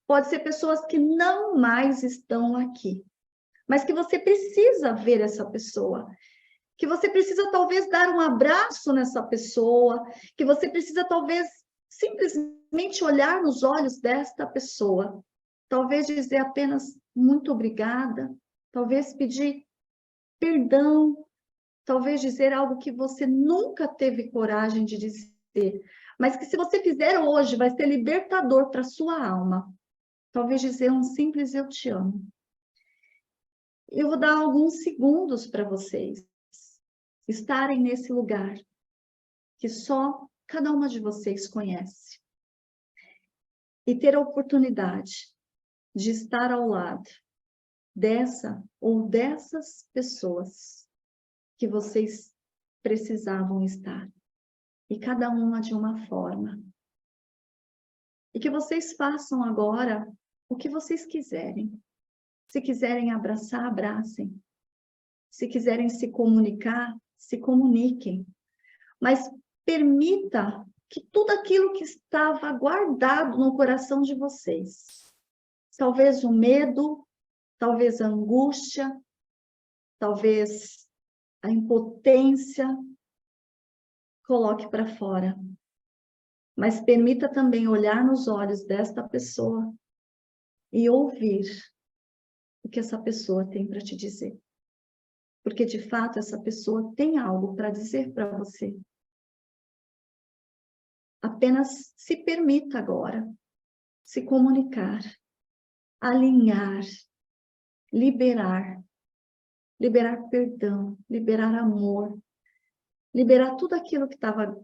pode ser pessoas que não mais estão aqui, mas que você precisa ver essa pessoa, que você precisa talvez dar um abraço nessa pessoa, que você precisa talvez simplesmente olhar nos olhos desta pessoa, talvez dizer apenas muito obrigada, talvez pedir perdão, talvez dizer algo que você nunca teve coragem de dizer, mas que se você fizer hoje vai ser libertador para a sua alma. Talvez dizer um simples eu te amo. Eu vou dar alguns segundos para vocês estarem nesse lugar que só cada uma de vocês conhece. E ter a oportunidade de estar ao lado dessa ou dessas pessoas que vocês precisavam estar. E cada uma de uma forma. E que vocês façam agora o que vocês quiserem. Se quiserem abraçar, abracem. Se quiserem se comunicar, se comuniquem. Mas permita que tudo aquilo que estava guardado no coração de vocês, talvez o medo, talvez a angústia, talvez a impotência, coloque para fora. mas permita também olhar nos olhos desta pessoa e ouvir o que essa pessoa tem para te dizer. Porque, de fato, essa pessoa tem algo para dizer para você. Apenas se permita agora se comunicar, alinhar, liberar perdão, liberar amor, liberar tudo aquilo que estava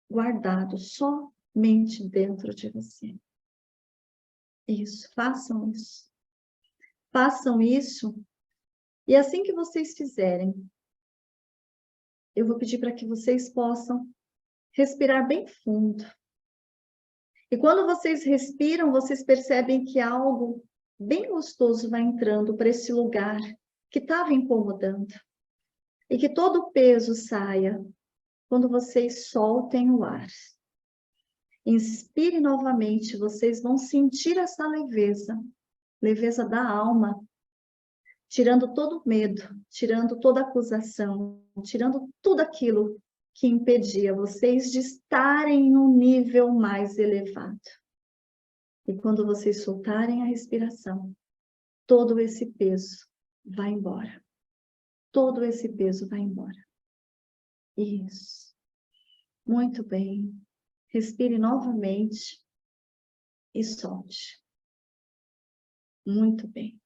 guardado somente dentro de você. Isso, façam isso. Façam isso. E assim que vocês fizerem, eu vou pedir para que vocês possam respirar bem fundo. E quando vocês respiram, vocês percebem que algo bem gostoso vai entrando para esse lugar que estava incomodando. E que todo o peso saia quando vocês soltem o ar. Inspire novamente, vocês vão sentir essa leveza, leveza da alma, tirando todo o medo, tirando toda a acusação, tirando tudo aquilo que impedia vocês de estarem em um nível mais elevado. E quando vocês soltarem a respiração, todo esse peso vai embora. Todo esse peso vai embora. Isso. Muito bem. Respire novamente e solte. Muito bem.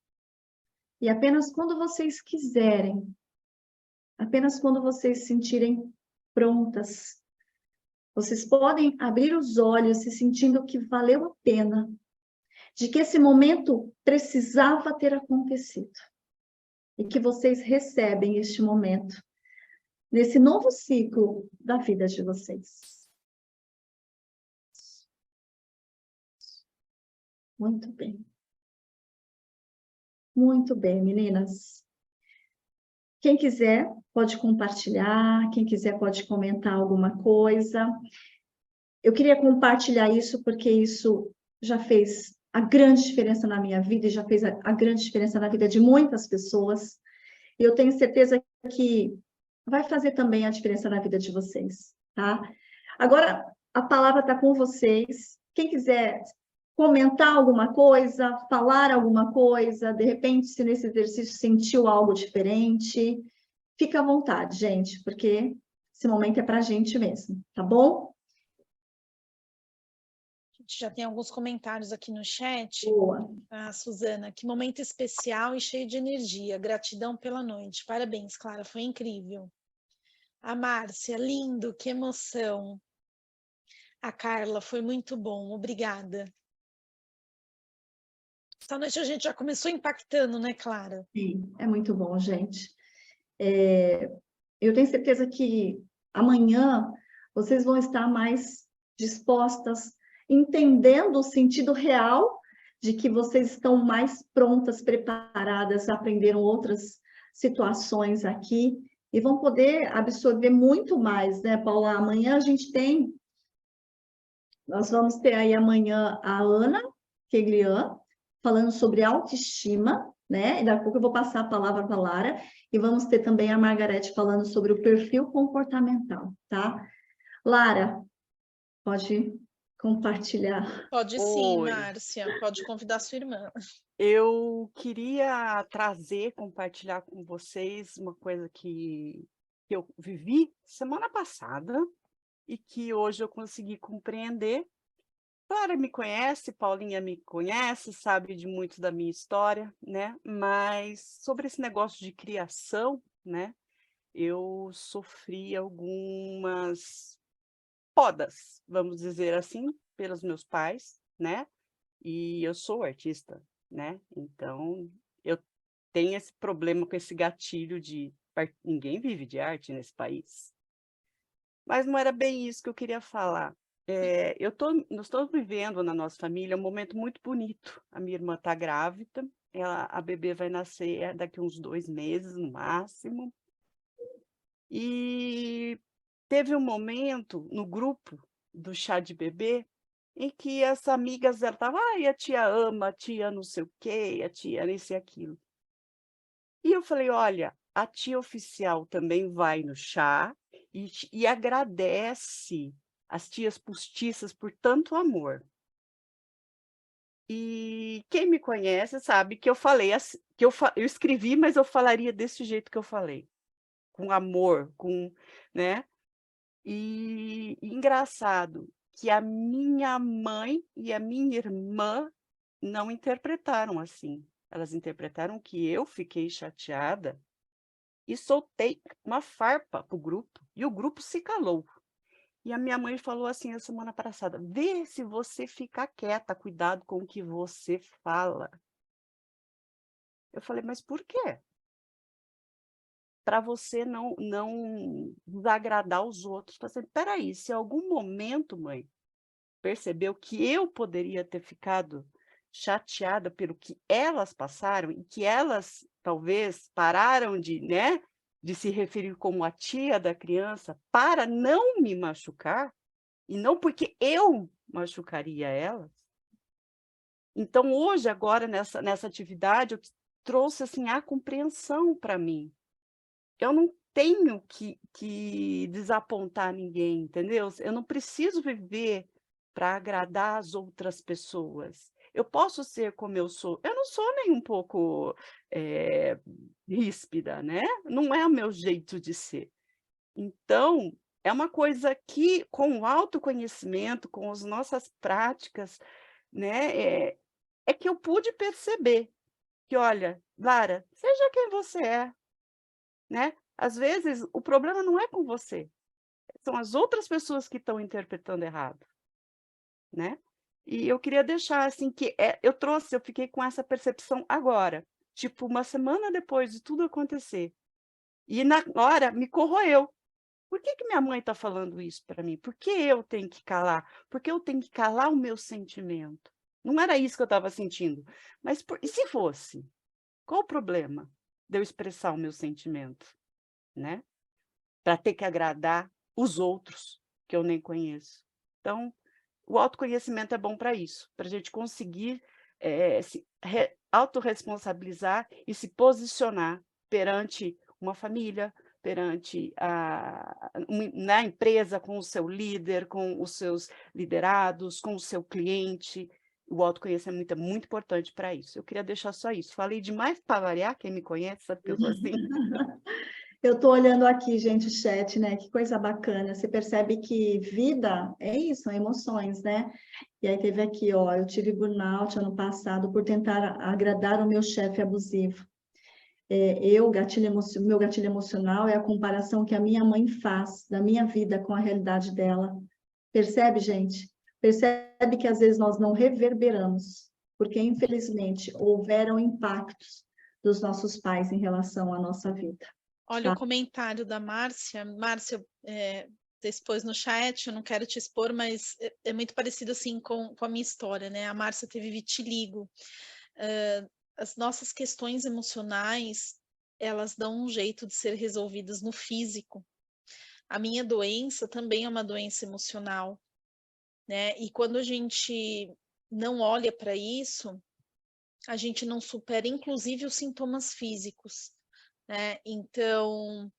E apenas quando vocês quiserem, apenas quando vocês se sentirem prontas, vocês podem abrir os olhos se sentindo que valeu a pena, de que esse momento precisava ter acontecido. E que vocês recebem este momento, nesse novo ciclo da vida de vocês. Muito bem. Muito bem, meninas. Quem quiser pode compartilhar, quem quiser pode comentar alguma coisa. Eu queria compartilhar isso porque isso já fez a grande diferença na minha vida e já fez a grande diferença na vida de muitas pessoas. E eu tenho certeza que vai fazer também a diferença na vida de vocês, tá? Agora, a palavra está com vocês. Quem quiser comentar alguma coisa, falar alguma coisa, de repente, se nesse exercício sentiu algo diferente, fica à vontade, gente, porque esse momento é para a gente mesmo, tá bom? A gente já tem alguns comentários aqui no chat. Boa. A Suzana, que momento especial e cheio de energia. Gratidão pela noite. Parabéns, Clara, foi incrível. A Márcia, lindo, que emoção. A Carla, foi muito bom, obrigada. Essa noite a gente já começou impactando, né, Clara? Sim, é muito bom, gente. Eu tenho certeza que amanhã vocês vão estar mais dispostas, entendendo o sentido real de que vocês estão mais prontas, preparadas, aprenderam outras situações aqui e vão poder absorver muito mais, né, Paula? Amanhã nós vamos ter aí amanhã a Ana Keglian, falando sobre autoestima, né? E daqui a pouco eu vou passar a palavra para a Lara, e vamos ter também a Margarete falando sobre o perfil comportamental, tá? Lara, pode compartilhar. Pode sim, Oi. Márcia, pode convidar sua irmã. Eu queria compartilhar com vocês uma coisa que eu vivi semana passada e que hoje eu consegui compreender. Clara me conhece, Paulinha me conhece, sabe de muito da minha história, né? Mas sobre esse negócio de criação, né? Eu sofri algumas podas, vamos dizer assim, pelos meus pais, né? E eu sou artista, né? Então, eu tenho esse problema com esse gatilho de ninguém vive de arte nesse país. Mas não era bem isso que eu queria falar. Nós estamos vivendo na nossa família um momento muito bonito. A minha irmã está grávida, a bebê vai nascer daqui uns 2 meses, no máximo. E teve um momento no grupo do chá de bebê em que as amigas dela estavam, a tia ama, a tia não sei o quê, a tia isso e aquilo. E eu falei, olha, a tia oficial também vai no chá e agradece as tias postiças por tanto amor. E quem me conhece sabe que eu falei assim, eu escrevi, mas eu falaria desse jeito que eu falei, com amor, né? E engraçado que a minha mãe e a minha irmã não interpretaram assim. Elas interpretaram que eu fiquei chateada e soltei uma farpa para o grupo, e o grupo se calou. E a minha mãe falou assim a semana passada: "Vê se você ficar quieta, cuidado com o que você fala". Eu falei: "Mas por quê?". Para você não desagradar os outros. Falei assim: "Espera aí, se em algum momento, mãe, percebeu que eu poderia ter ficado chateada pelo que elas passaram e que elas talvez pararam de, né, de se referir como a tia da criança para não me machucar, e não porque eu machucaria elas". Então hoje, agora nessa atividade, eu trouxe, assim, a compreensão para mim. Eu não tenho que desapontar ninguém, entendeu? Eu não preciso viver para agradar as outras pessoas. Eu posso ser como eu sou. Eu não sou nem um pouco, eh, ríspida, né, não é o meu jeito de ser. Então, é uma coisa que, com o autoconhecimento, com as nossas práticas, né, é que eu pude perceber que: "Olha, Lara, seja quem você é", né. Às vezes, o problema não é com você, são as outras pessoas que estão interpretando errado, né. E eu queria deixar, assim, que, eu fiquei com essa percepção agora, tipo, uma semana depois de tudo acontecer, e na hora me corroeu. Por que que minha mãe está falando isso para mim? Por que eu tenho que calar? Por que eu tenho que calar o meu sentimento? Não era isso que eu estava sentindo, mas e se fosse? Qual o problema de eu expressar o meu sentimento, né? Para ter que agradar os outros, que eu nem conheço. Então, o autoconhecimento é bom para isso, para a gente conseguir, se autorresponsabilizar e se posicionar perante uma família, perante na empresa, com o seu líder, com os seus liderados, com o seu cliente. O autoconhecimento é muito importante para isso. Eu queria deixar só isso. Falei demais para variar, quem me conhece sabe que eu sou assim. Eu estou olhando aqui, gente, o chat, né? Que coisa bacana. Você percebe que vida é isso, são emoções, né? E aí teve aqui, ó, eu tive burnout ano passado por tentar agradar o meu chefe abusivo. Meu gatilho emocional é a comparação que a minha mãe faz da minha vida com a realidade dela. Percebe, gente? Percebe que às vezes nós não reverberamos, porque infelizmente houveram impactos dos nossos pais em relação à nossa vida. Olha o comentário da Márcia. Márcia, você expôs no chat, eu não quero te expor, mas é muito parecido assim com a minha história, né? A Márcia teve vitiligo. As nossas questões emocionais, elas dão um jeito de ser resolvidas no físico. A minha doença também é uma doença emocional, né? E quando a gente não olha para isso, a gente não supera, inclusive, os sintomas físicos, né? Então,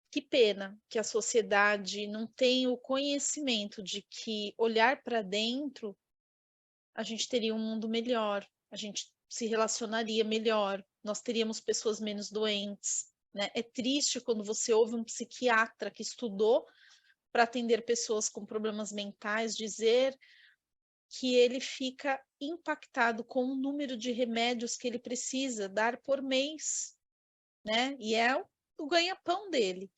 que pena que a sociedade não tem o conhecimento de que olhar para dentro, a gente teria um mundo melhor, a gente se relacionaria melhor, nós teríamos pessoas menos doentes, né? É triste quando você ouve um psiquiatra que estudou para atender pessoas com problemas mentais dizer que ele fica impactado com o número de remédios que ele precisa dar por mês, né? E é o ganha-pão dele,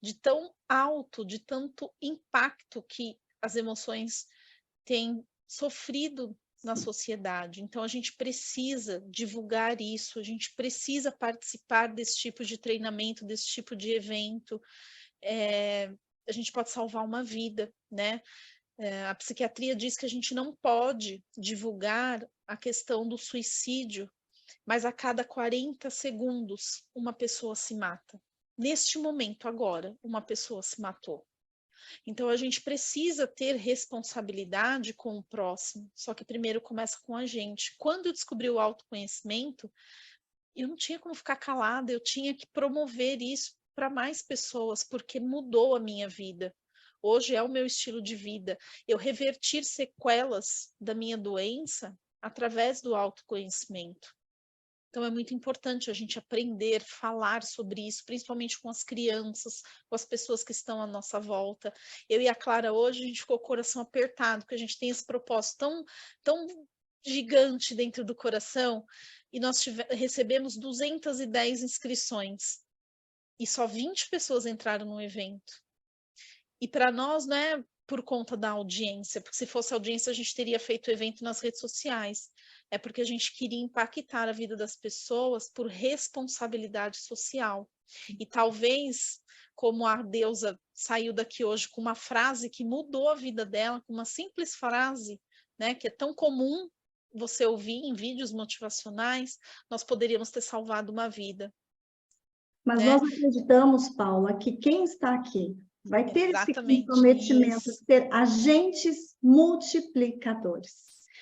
de tão alto, de tanto impacto que as emoções têm sofrido na sociedade. Então, a gente precisa divulgar isso, a gente precisa participar desse tipo de treinamento, desse tipo de evento. A gente pode salvar uma vida, né? A psiquiatria diz que a gente não pode divulgar a questão do suicídio, mas a cada 40 segundos uma pessoa se mata. Neste momento, agora, uma pessoa se matou. Então, a gente precisa ter responsabilidade com o próximo, só que primeiro começa com a gente. Quando eu descobri o autoconhecimento, eu não tinha como ficar calada, eu tinha que promover isso para mais pessoas, porque mudou a minha vida. hoje é o meu estilo de vida, eu revertir sequelas da minha doença através do autoconhecimento. Então, é muito importante a gente aprender, falar sobre isso, principalmente com as crianças, com as pessoas que estão à nossa volta. Eu e a Clara hoje, a gente ficou com o coração apertado, porque a gente tem esse propósito tão gigante dentro do coração, e nós recebemos 210 inscrições, e só 20 pessoas entraram no evento. E para nós, não é por conta da audiência, porque se fosse audiência, a gente teria feito o evento nas redes sociais. É porque a gente queria impactar a vida das pessoas por responsabilidade social. E talvez, como a deusa saiu daqui hoje com uma frase que mudou a vida dela, com uma simples frase, né, que é tão comum você ouvir em vídeos motivacionais, nós poderíamos ter salvado uma vida. Mas né? nós acreditamos, Paula, que quem está aqui vai ter esse comprometimento de ser agentes multiplicadores,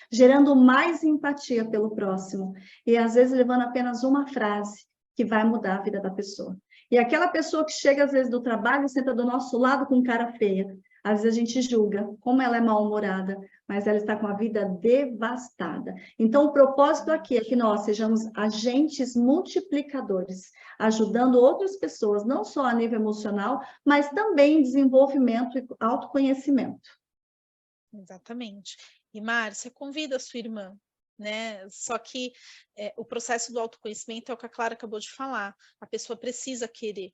gerando mais empatia pelo próximo, e às vezes levando apenas uma frase que vai mudar a vida da pessoa. E aquela pessoa que chega às vezes do trabalho, senta do nosso lado com cara feia, às vezes a gente julga como ela é mal-humorada, mas ela está com a vida devastada. Então, o propósito aqui é que nós sejamos agentes multiplicadores, ajudando outras pessoas, não só a nível emocional, mas também em desenvolvimento e autoconhecimento. Exatamente. E, Márcia, convida a sua irmã, né? Só que o processo do autoconhecimento é o que a Clara acabou de falar. A pessoa precisa querer,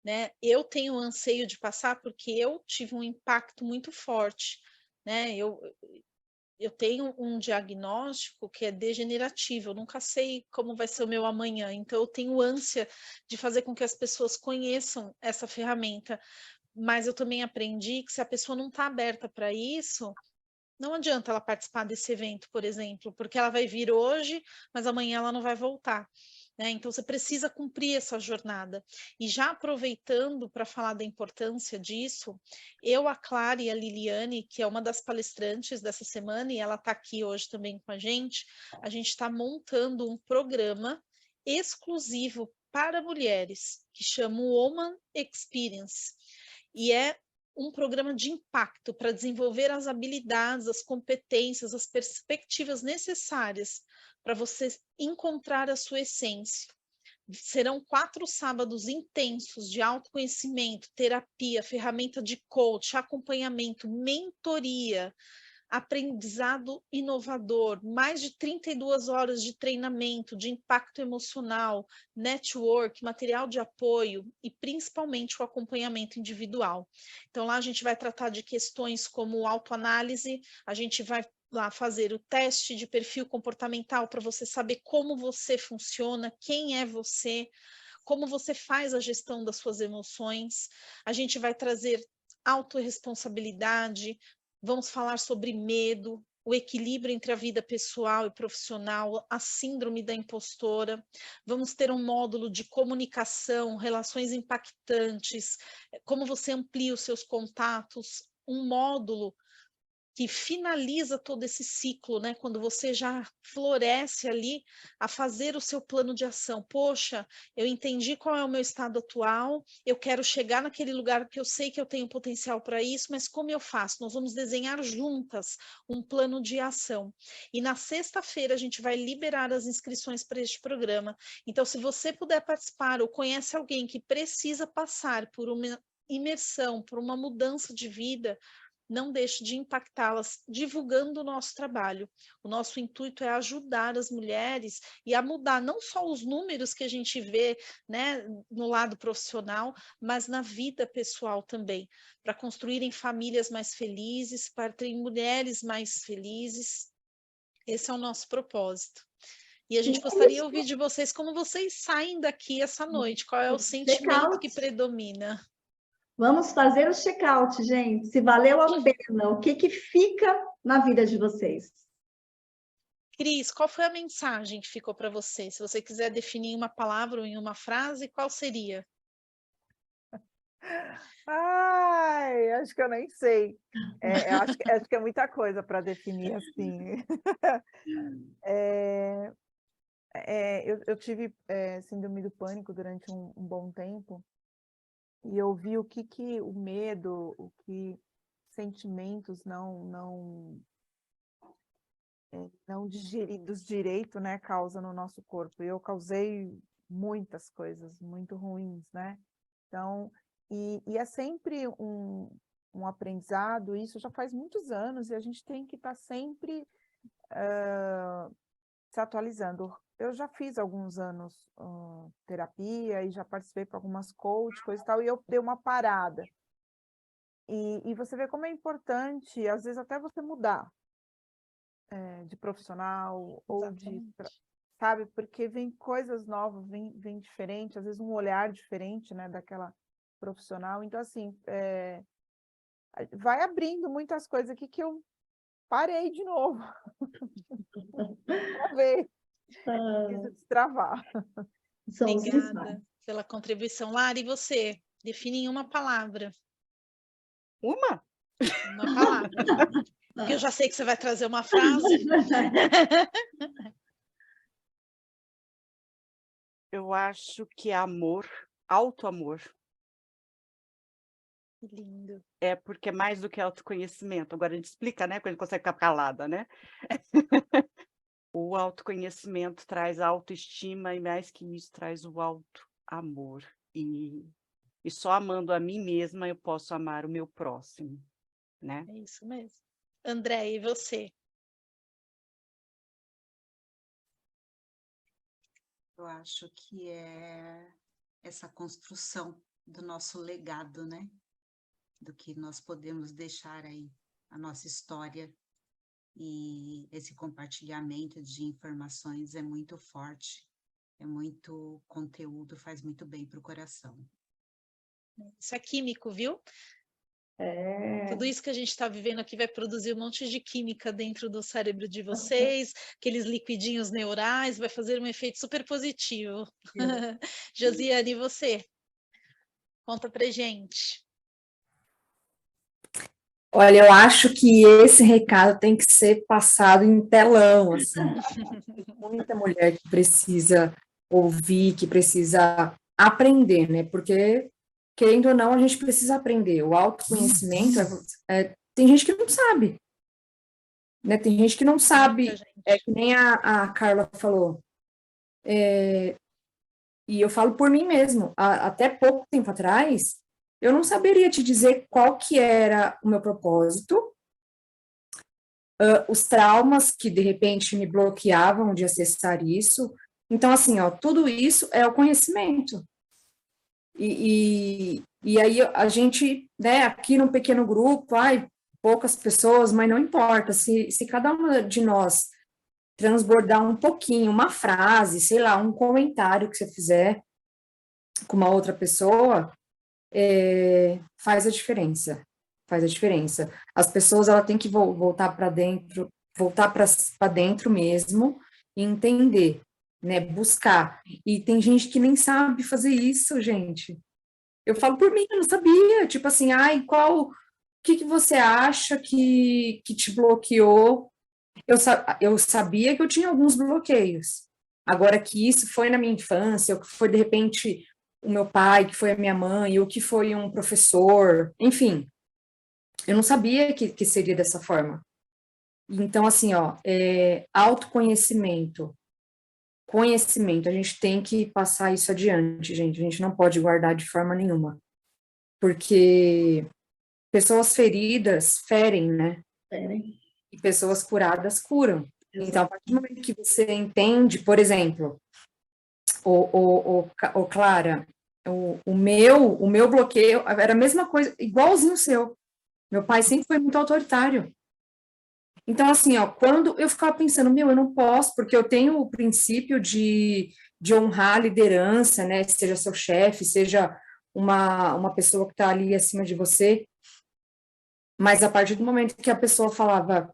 né? Eu tenho o anseio de passar porque eu tive um impacto muito forte, né? Eu tenho um diagnóstico que é degenerativo, eu nunca sei como vai ser o meu amanhã, então eu tenho ânsia de fazer com que as pessoas conheçam essa ferramenta, mas eu também aprendi que se a pessoa não está aberta para isso, não adianta ela participar desse evento, por exemplo, porque ela vai vir hoje, mas amanhã ela não vai voltar. Né? Então, você precisa cumprir essa jornada. E já aproveitando para falar da importância disso, eu, a Clara e a Liliane, que é uma das palestrantes dessa semana, e ela está aqui hoje também com a gente está montando um programa exclusivo para mulheres, que chama o Woman Experience. E é um programa de impacto para desenvolver as habilidades, as competências, as perspectivas necessárias para você encontrar a sua essência. Serão 4 sábados intensos de autoconhecimento, terapia, ferramenta de coach, acompanhamento, mentoria, aprendizado inovador, mais de 32 horas de treinamento, de impacto emocional, network, material de apoio e principalmente o acompanhamento individual. Então lá a gente vai tratar de questões como autoanálise, a gente vai lá fazer o teste de perfil comportamental para você saber como você funciona, quem é você, como você faz a gestão das suas emoções. A gente vai trazer autorresponsabilidade, vamos falar sobre medo, o equilíbrio entre a vida pessoal e profissional, a síndrome da impostora. Vamos ter um módulo de comunicação, relações impactantes, como você amplia os seus contatos, um módulo que finaliza todo esse ciclo, né? Quando você já floresce ali a fazer o seu plano de ação. Poxa, eu entendi qual é o meu estado atual, eu quero chegar naquele lugar que eu sei que eu tenho potencial para isso, mas como eu faço? Nós vamos desenhar juntas um plano de ação. E na sexta-feira a gente vai liberar as inscrições para este programa. Então, se você puder participar ou conhece alguém que precisa passar por uma imersão, por uma mudança de vida, não deixe de impactá-las divulgando o nosso trabalho. O nosso intuito é ajudar as mulheres e a mudar não só os números que a gente vê, né, no lado profissional, mas na vida pessoal também, para construírem famílias mais felizes, para terem mulheres mais felizes. Esse é o nosso propósito. E a gente gostaria de ouvir de vocês como vocês saem daqui essa noite, qual é o sentimento que predomina. Vamos fazer o check-out, gente. Se valeu a pena, o que fica na vida de vocês? Cris, qual foi a mensagem que ficou para você? Se você quiser definir em uma palavra ou em uma frase, qual seria? Ai, acho que eu nem sei. Acho que é muita coisa para definir assim. Eu tive síndrome do pânico durante um bom tempo, e eu vi o que o medo, o que sentimentos não digeridos direito, né, causa no nosso corpo. Eu causei muitas coisas muito ruins, né? Então, e é sempre um aprendizado, isso já faz muitos anos, e a gente tem que estar sempre se atualizando. Eu já fiz alguns anos terapia e já participei para algumas coach, coisa e tal, e eu dei uma parada. E você vê como é importante, às vezes, até você mudar de profissional ou sabe? Porque vem coisas novas, vem diferente, às vezes um olhar diferente, né, daquela profissional. Então, assim, vai abrindo muitas coisas aqui que eu parei de novo. Travei. Preciso destravar. Obrigada pela contribuição. Lari, e você? Define em uma palavra. Uma? Uma palavra. Porque eu já sei que você vai trazer uma frase. Eu acho que é amor, auto-amor. Que lindo. É porque é mais do que autoconhecimento. Agora a gente explica, né? Quando a gente consegue ficar calada, né? O autoconhecimento traz autoestima e mais que isso traz o auto-amor. E só amando a mim mesma eu posso amar o meu próximo, né? É isso mesmo. André, e você? Eu acho que é essa construção do nosso legado, né? Do que nós podemos deixar aí, a nossa história. E esse compartilhamento de informações é muito forte, é muito conteúdo, faz muito bem para o coração. Isso é químico, viu? É. Tudo isso que a gente está vivendo aqui vai produzir um monte de química dentro do cérebro de vocês, aqueles liquidinhos neurais, vai fazer um efeito super positivo. Josiane, e você? Conta pra gente. Olha, eu acho que esse recado tem que ser passado em telão, assim. Muita mulher que precisa ouvir, que precisa aprender, né? Porque, querendo ou não, a gente precisa aprender. O autoconhecimento, tem gente que não sabe, né? Tem gente que não sabe, que nem a Carla falou. E eu falo por mim mesmo, até pouco tempo atrás, eu não saberia te dizer qual que era o meu propósito, os traumas que, de repente, me bloqueavam de acessar isso. Então, assim, ó, tudo isso é o conhecimento. E aí a gente, né, aqui num pequeno grupo, poucas pessoas, mas não importa, se cada uma de nós transbordar um pouquinho, uma frase, sei lá, um comentário que você fizer com uma outra pessoa, faz a diferença. Faz a diferença. As pessoas, ela tem que voltar para dentro, voltar para dentro mesmo e entender, né, buscar. E tem gente que nem sabe fazer isso, gente. Eu falo por mim, eu não sabia. Tipo assim, o que você acha que te bloqueou? Eu sabia que eu tinha alguns bloqueios. Agora que isso foi na minha infância, ou que foi, de repente, o meu pai, que foi a minha mãe, ou que foi um professor, enfim. Eu não sabia que seria dessa forma. Então, assim, ó, autoconhecimento, conhecimento, a gente tem que passar isso adiante, gente. A gente não pode guardar de forma nenhuma. Porque pessoas feridas ferem, né? Ferem. E pessoas curadas curam. Exato. Então, a partir do momento que você entende, por exemplo, Clara, o meu bloqueio era a mesma coisa, igualzinho o seu. Meu pai sempre foi muito autoritário. Então, assim, ó, quando eu ficava pensando, eu não posso, porque eu tenho o princípio de honrar a liderança, né, seja seu chefe, seja uma pessoa que está ali acima de você, mas a partir do momento que a pessoa falava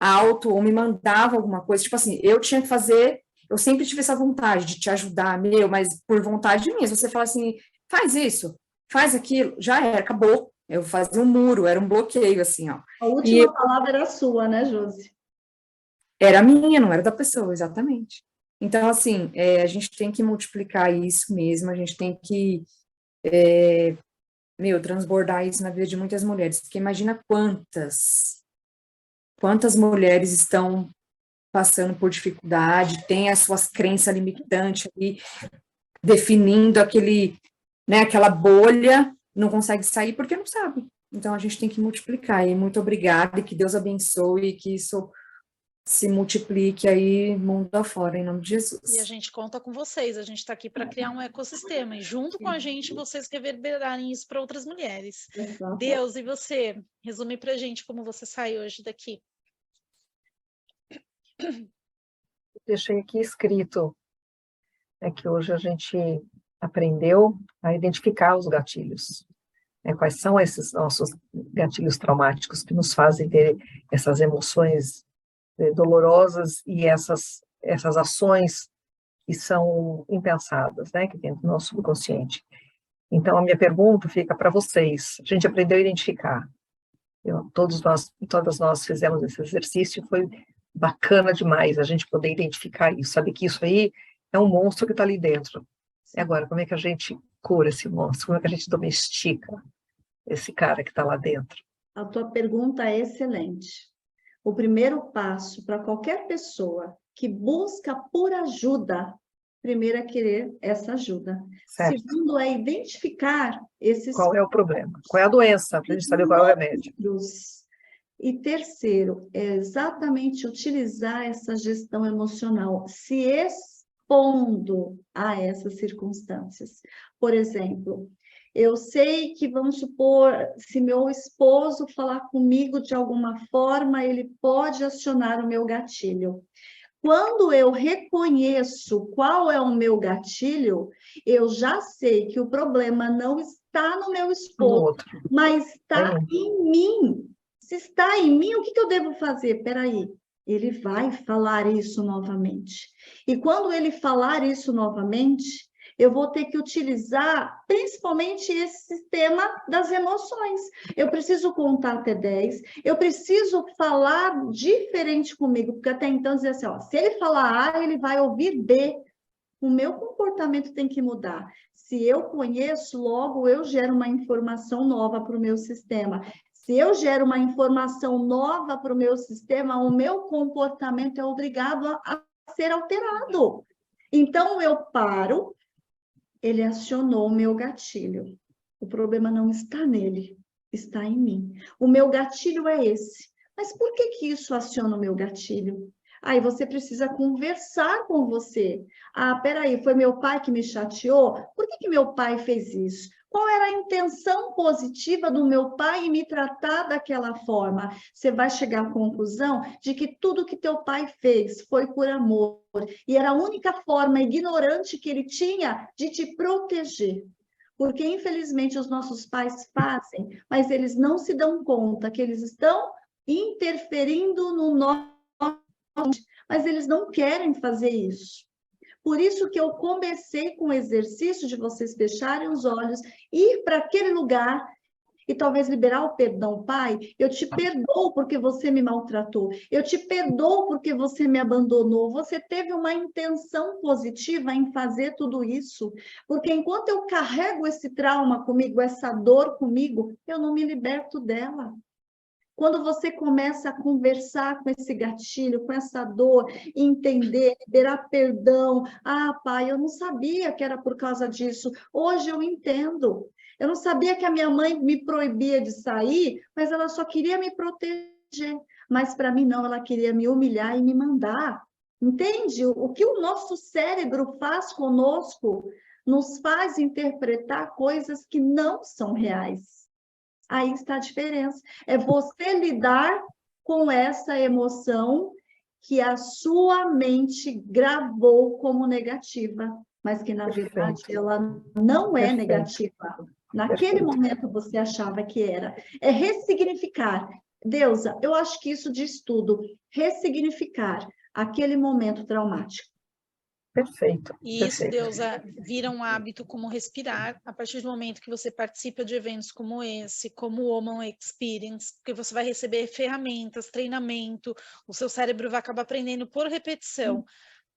alto ou me mandava alguma coisa, tipo assim, eu tinha que fazer, eu sempre tive essa vontade de te ajudar, mas por vontade minha, você fala assim, faz isso, faz aquilo, já era, acabou. Eu fazia um muro, era um bloqueio, assim, ó. A última palavra era sua, né, Josi? Era minha, não era da pessoa, exatamente. Então, assim, a gente tem que multiplicar isso mesmo, a gente tem que transbordar isso na vida de muitas mulheres, porque imagina quantas mulheres estão passando por dificuldade, têm as suas crenças limitantes ali, definindo aquela bolha, não consegue sair porque não sabe. Então, a gente tem que multiplicar. E muito obrigada, e que Deus abençoe, e que isso se multiplique aí mundo afora, em nome de Jesus. E a gente conta com vocês, a gente está aqui para criar um ecossistema, e junto com a gente, vocês reverberarem isso para outras mulheres. Exato. Deus, e você? Resume para a gente como você sai hoje daqui. Deixei aqui escrito, que hoje a gente aprendeu a identificar os gatilhos. Quais são esses nossos gatilhos traumáticos que nos fazem ter essas emoções dolorosas e essas ações que são impensadas, que tem no nosso subconsciente. Então, a minha pergunta fica para vocês. A gente aprendeu a identificar. Todas nós fizemos esse exercício, foi bacana demais a gente poder identificar isso, saber que isso aí é um monstro que está ali dentro. E agora, como é que a gente cura esse monstro? Como é que a gente domestica esse cara que está lá dentro? A tua pergunta é excelente. O primeiro passo para qualquer pessoa que busca por ajuda, primeiro é querer essa ajuda. Certo. Segundo é identificar esses... Qual é o problema? Qual é a doença? Para a gente saber qual é o remédio. E terceiro, é exatamente utilizar essa gestão emocional, se expondo a essas circunstâncias. Por exemplo, eu sei que, vamos supor, se meu esposo falar comigo de alguma forma, ele pode acionar o meu gatilho. Quando eu reconheço qual é o meu gatilho, eu já sei que o problema não está no meu esposo, mas está em mim. Se está em mim, o que eu devo fazer? Peraí, ele vai falar isso novamente. E quando ele falar isso novamente, eu vou ter que utilizar principalmente esse sistema das emoções. Eu preciso contar até 10, eu preciso falar diferente comigo, porque até então dizer assim, se ele falar A, ele vai ouvir B. O meu comportamento tem que mudar. Se eu conheço, logo eu gero uma informação nova para o meu sistema. Se eu gero uma informação nova para o meu sistema, o meu comportamento é obrigado a ser alterado. Então, eu paro, ele acionou o meu gatilho. O problema não está nele, está em mim. O meu gatilho é esse. Mas por que isso aciona o meu gatilho? Aí você precisa conversar com você. Peraí, foi meu pai que me chateou? Por que meu pai fez isso? Qual era a intenção positiva do meu pai em me tratar daquela forma? Você vai chegar à conclusão de que tudo que teu pai fez foi por amor. E era a única forma ignorante que ele tinha de te proteger. Porque, infelizmente, os nossos pais fazem, mas eles não se dão conta que eles estão interferindo no nosso... Mas eles não querem fazer isso. Por isso que eu comecei com o exercício de vocês fecharem os olhos, ir para aquele lugar e talvez liberar o perdão. Pai, eu te perdoo porque você me maltratou. Eu te perdoo porque você me abandonou. Você teve uma intenção positiva em fazer tudo isso. Porque enquanto eu carrego esse trauma comigo, essa dor comigo, eu não me liberto dela. Quando você começa a conversar com esse gatilho, com essa dor, entender, liberar perdão. Pai, eu não sabia que era por causa disso. Hoje eu entendo. Eu não sabia que a minha mãe me proibia de sair, mas ela só queria me proteger. Mas para mim não, ela queria me humilhar e me mandar. Entende? O que o nosso cérebro faz conosco nos faz interpretar coisas que não são reais. Aí está a diferença. É você lidar com essa emoção que a sua mente gravou como negativa, mas que, na verdade, ela não é negativa. Naquele momento você achava que era. É ressignificar. Deusa, eu acho que isso diz tudo. Ressignificar aquele momento traumático. Perfeito. E isso, Deusa, vira um hábito como respirar a partir do momento que você participa de eventos como esse, como o Woman Experience, porque você vai receber ferramentas, treinamento, o seu cérebro vai acabar aprendendo por repetição.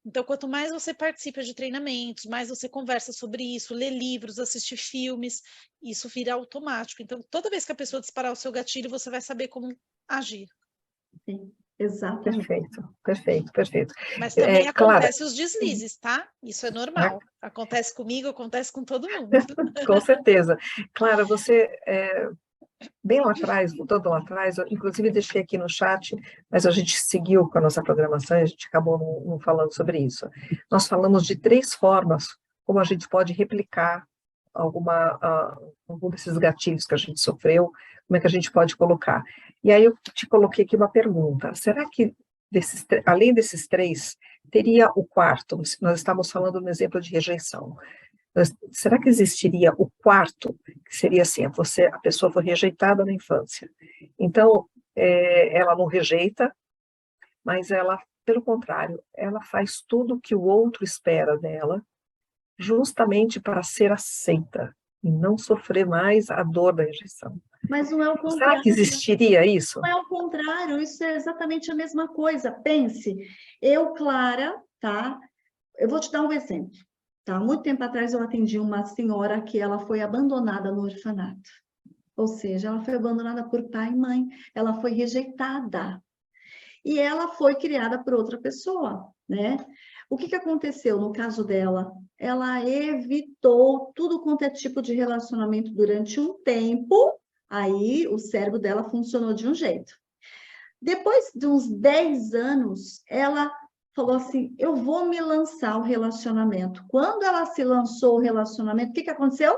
Então, quanto mais você participa de treinamentos, mais você conversa sobre isso, lê livros, assiste filmes, isso vira automático. Então, toda vez que a pessoa disparar o seu gatilho, você vai saber como agir. Sim, exatamente. Perfeito, perfeito. Mas também Clara, acontece os deslizes, tá? Isso é normal. Acontece comigo, acontece com todo mundo. com certeza. Clara, você, bem lá atrás, voltando lá atrás, eu inclusive deixei aqui no chat, mas a gente seguiu com a nossa programação e a gente acabou não falando sobre isso. Nós falamos de 3 formas como a gente pode replicar algum desses gatilhos que a gente sofreu, como é que a gente pode colocar. E aí eu te coloquei aqui uma pergunta, será que além desses 3, teria o 4? Nós estamos falando no exemplo de rejeição. Será que existiria o 4, que seria assim, a pessoa foi rejeitada na infância, então ela não rejeita, mas ela, pelo contrário, ela faz tudo o que o outro espera dela, justamente para ser aceita e não sofrer mais a dor da rejeição. Mas não é o contrário. Será que existiria isso? Não é o contrário, isso é exatamente a mesma coisa. Pense, eu, Clara, tá? Eu vou te dar um exemplo. Tá? Muito tempo atrás eu atendi uma senhora que ela foi abandonada no orfanato. Ou seja, ela foi abandonada por pai e mãe. Ela foi rejeitada. E ela foi criada por outra pessoa, né? O que aconteceu no caso dela? Ela evitou tudo quanto é tipo de relacionamento durante um tempo, aí o cérebro dela funcionou de um jeito. Depois de uns 10 anos, ela falou assim, eu vou me lançar ao relacionamento. Quando ela se lançou ao relacionamento, o que aconteceu?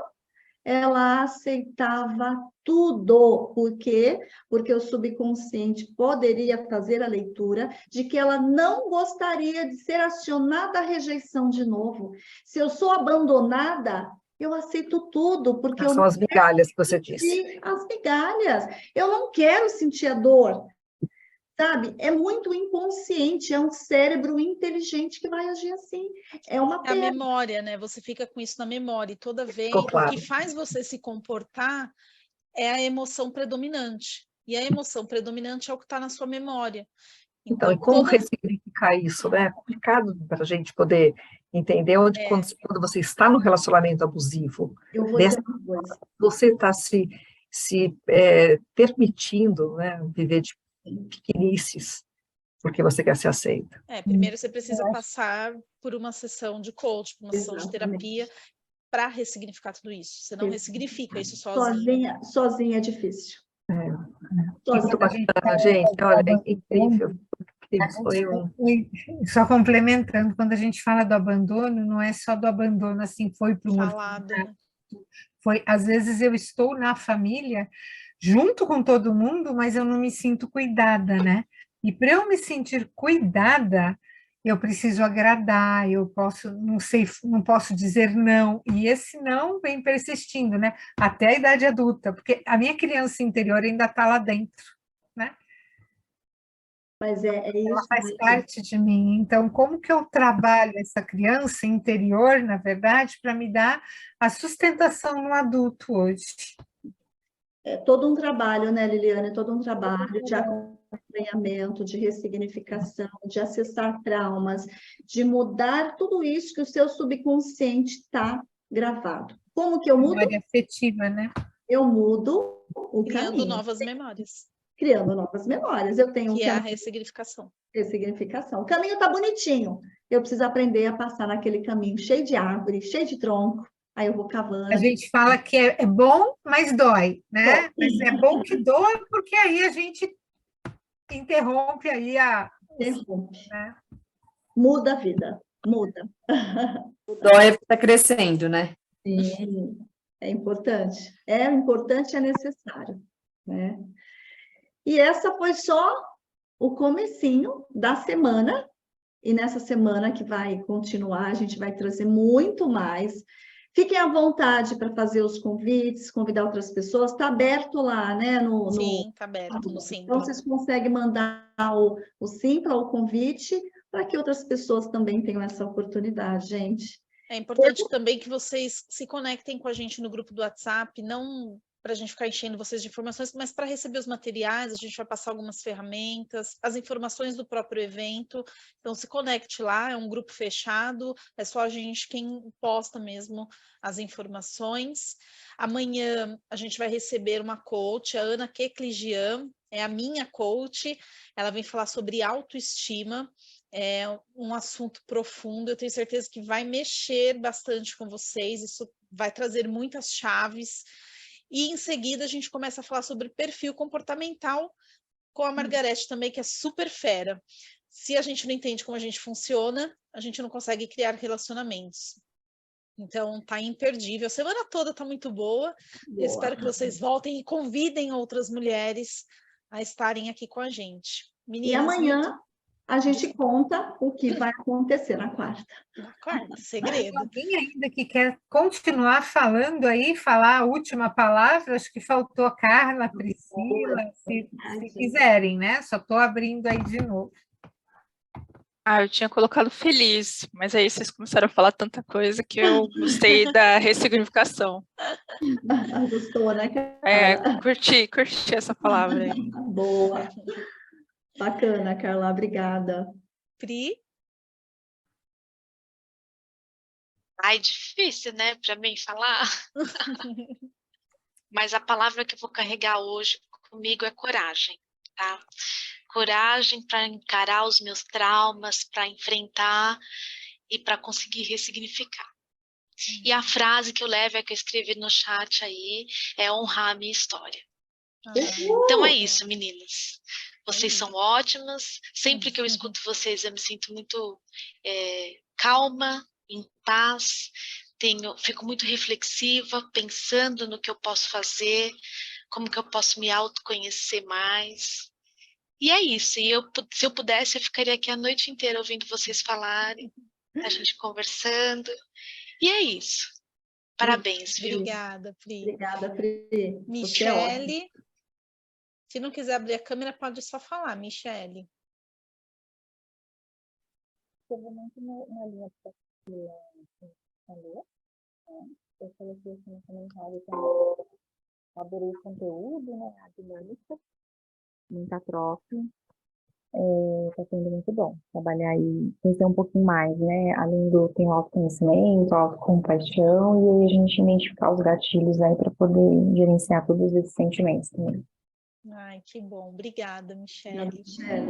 Ela aceitava tudo. Por quê? Porque o subconsciente poderia fazer a leitura de que ela não gostaria de ser acionada à rejeição de novo. Se eu sou abandonada, eu aceito tudo, porque São as migalhas que você disse. As migalhas. Eu não quero sentir a dor. Sabe? É muito inconsciente, é um cérebro inteligente que vai agir assim. É uma É a memória, né? Você fica com isso na memória e toda vez claro. O que faz você se comportar é a emoção predominante. E a emoção predominante é o que está na sua memória. Então, e como ressignificar isso, né? É complicado para a gente poder entender quando você está no relacionamento abusivo, você está se permitindo, né, viver de pequenices, porque você quer ser aceita. Primeiro você precisa passar por uma sessão de coaching, por uma sessão de terapia, para ressignificar tudo isso. Você não ressignifica isso sozinha. Sozinha é difícil. Muito bacana, gente. Olha, é incrível. Só complementando, quando a gente fala do abandono, não é só do abandono, assim, foi para o orfanato. Foi, às vezes eu estou na família, junto com todo mundo, mas eu não me sinto cuidada, né? E para eu me sentir cuidada, eu preciso agradar, eu posso, não posso dizer não, e esse não vem persistindo, né? Até a idade adulta, porque a minha criança interior ainda está lá dentro, né? Mas é isso. Ela faz parte de mim. Então, como que eu trabalho essa criança interior, na verdade, para me dar a sustentação no adulto hoje? É todo um trabalho, né, Liliane? Todo um trabalho de acompanhamento, de ressignificação, de acessar traumas, de mudar tudo isso que o seu subconsciente está gravado. Como que eu mudo? Memória afetiva, né? Eu mudo o Criando caminho. novas memórias. Criando novas memórias. Eu tenho que é a ressignificação. Ressignificação. O caminho está bonitinho. Eu preciso aprender a passar naquele caminho cheio de árvore, cheio de tronco. Aí eu vou cavando. A gente fala que é bom, mas dói, né? Mas é bom que doa, porque aí a gente interrompe aí né? Muda a vida. Muda. Dói porque está crescendo, né? Sim, é importante. É importante e é necessário, né? E essa foi só o comecinho da semana, e nessa semana que vai continuar, a gente vai trazer muito mais. Fiquem à vontade para fazer os convites, convidar outras pessoas, está aberto lá, né? Sim, está aberto no Simpla. Então, vocês conseguem mandar o Simpla, o convite, para que outras pessoas também tenham essa oportunidade, gente. É importante também que vocês se conectem com a gente no grupo do WhatsApp, não para a gente ficar enchendo vocês de informações, mas para receber os materiais, a gente vai passar algumas ferramentas, as informações do próprio evento. Então, se conecte lá, é um grupo fechado, é só a gente quem posta mesmo as informações. Amanhã a gente vai receber uma coach, a Ana Kekligian, é a minha coach, ela vem falar sobre autoestima. É um assunto profundo, eu tenho certeza que vai mexer bastante com vocês, isso vai trazer muitas chaves. E em seguida a gente começa a falar sobre perfil comportamental com a Margarete também, que é super fera. Se a gente não entende como a gente funciona, a gente não consegue criar relacionamentos. Então tá imperdível, a semana toda tá muito boa. Eu espero que vocês voltem e convidem outras mulheres a estarem aqui com a gente. Meninas, e amanhã a gente conta o que vai acontecer na quarta. Na quarta, segredo. Alguém ainda que quer continuar falando aí, falar a última palavra? Acho que faltou a Carla, a Priscila, se quiserem, né? Só estou abrindo aí de novo. Eu tinha colocado feliz, mas aí vocês começaram a falar tanta coisa que eu gostei da ressignificação. Gostou, né, Carla? Curti essa palavra aí. Boa. Bacana, Carla, obrigada. Pri? Ai, difícil, né, para mim falar. Mas a palavra que eu vou carregar hoje comigo é coragem, tá? Coragem para encarar os meus traumas, para enfrentar e para conseguir ressignificar. E a frase que eu levo, é que eu escrevi no chat aí, é honrar a minha história. Então é isso, meninas. Vocês são ótimas. Sempre que eu escuto vocês, eu me sinto muito calma, em paz. Fico muito reflexiva, pensando no que eu posso fazer, como que eu posso me autoconhecer mais. E é isso. E se eu pudesse, eu ficaria aqui a noite inteira ouvindo vocês falarem, a gente conversando. E é isso. Parabéns, viu? Obrigada, Pri. Obrigada, Pri. Michele. Se não quiser abrir a câmera, pode só falar, Michele. Eu vou muito na linha que você falou. Eu coloquei aqui no comentário também. Adorei o conteúdo, né? A dinâmica. Muita troca. Tá sendo muito bom trabalhar aí, conhecer um pouquinho mais, né? Além do tem o autoconhecimento, a autocompaixão, e aí a gente identificar os gatilhos aí para poder gerenciar todos esses sentimentos também. Ai, que bom. Obrigada, Michele. Obrigada, Michele.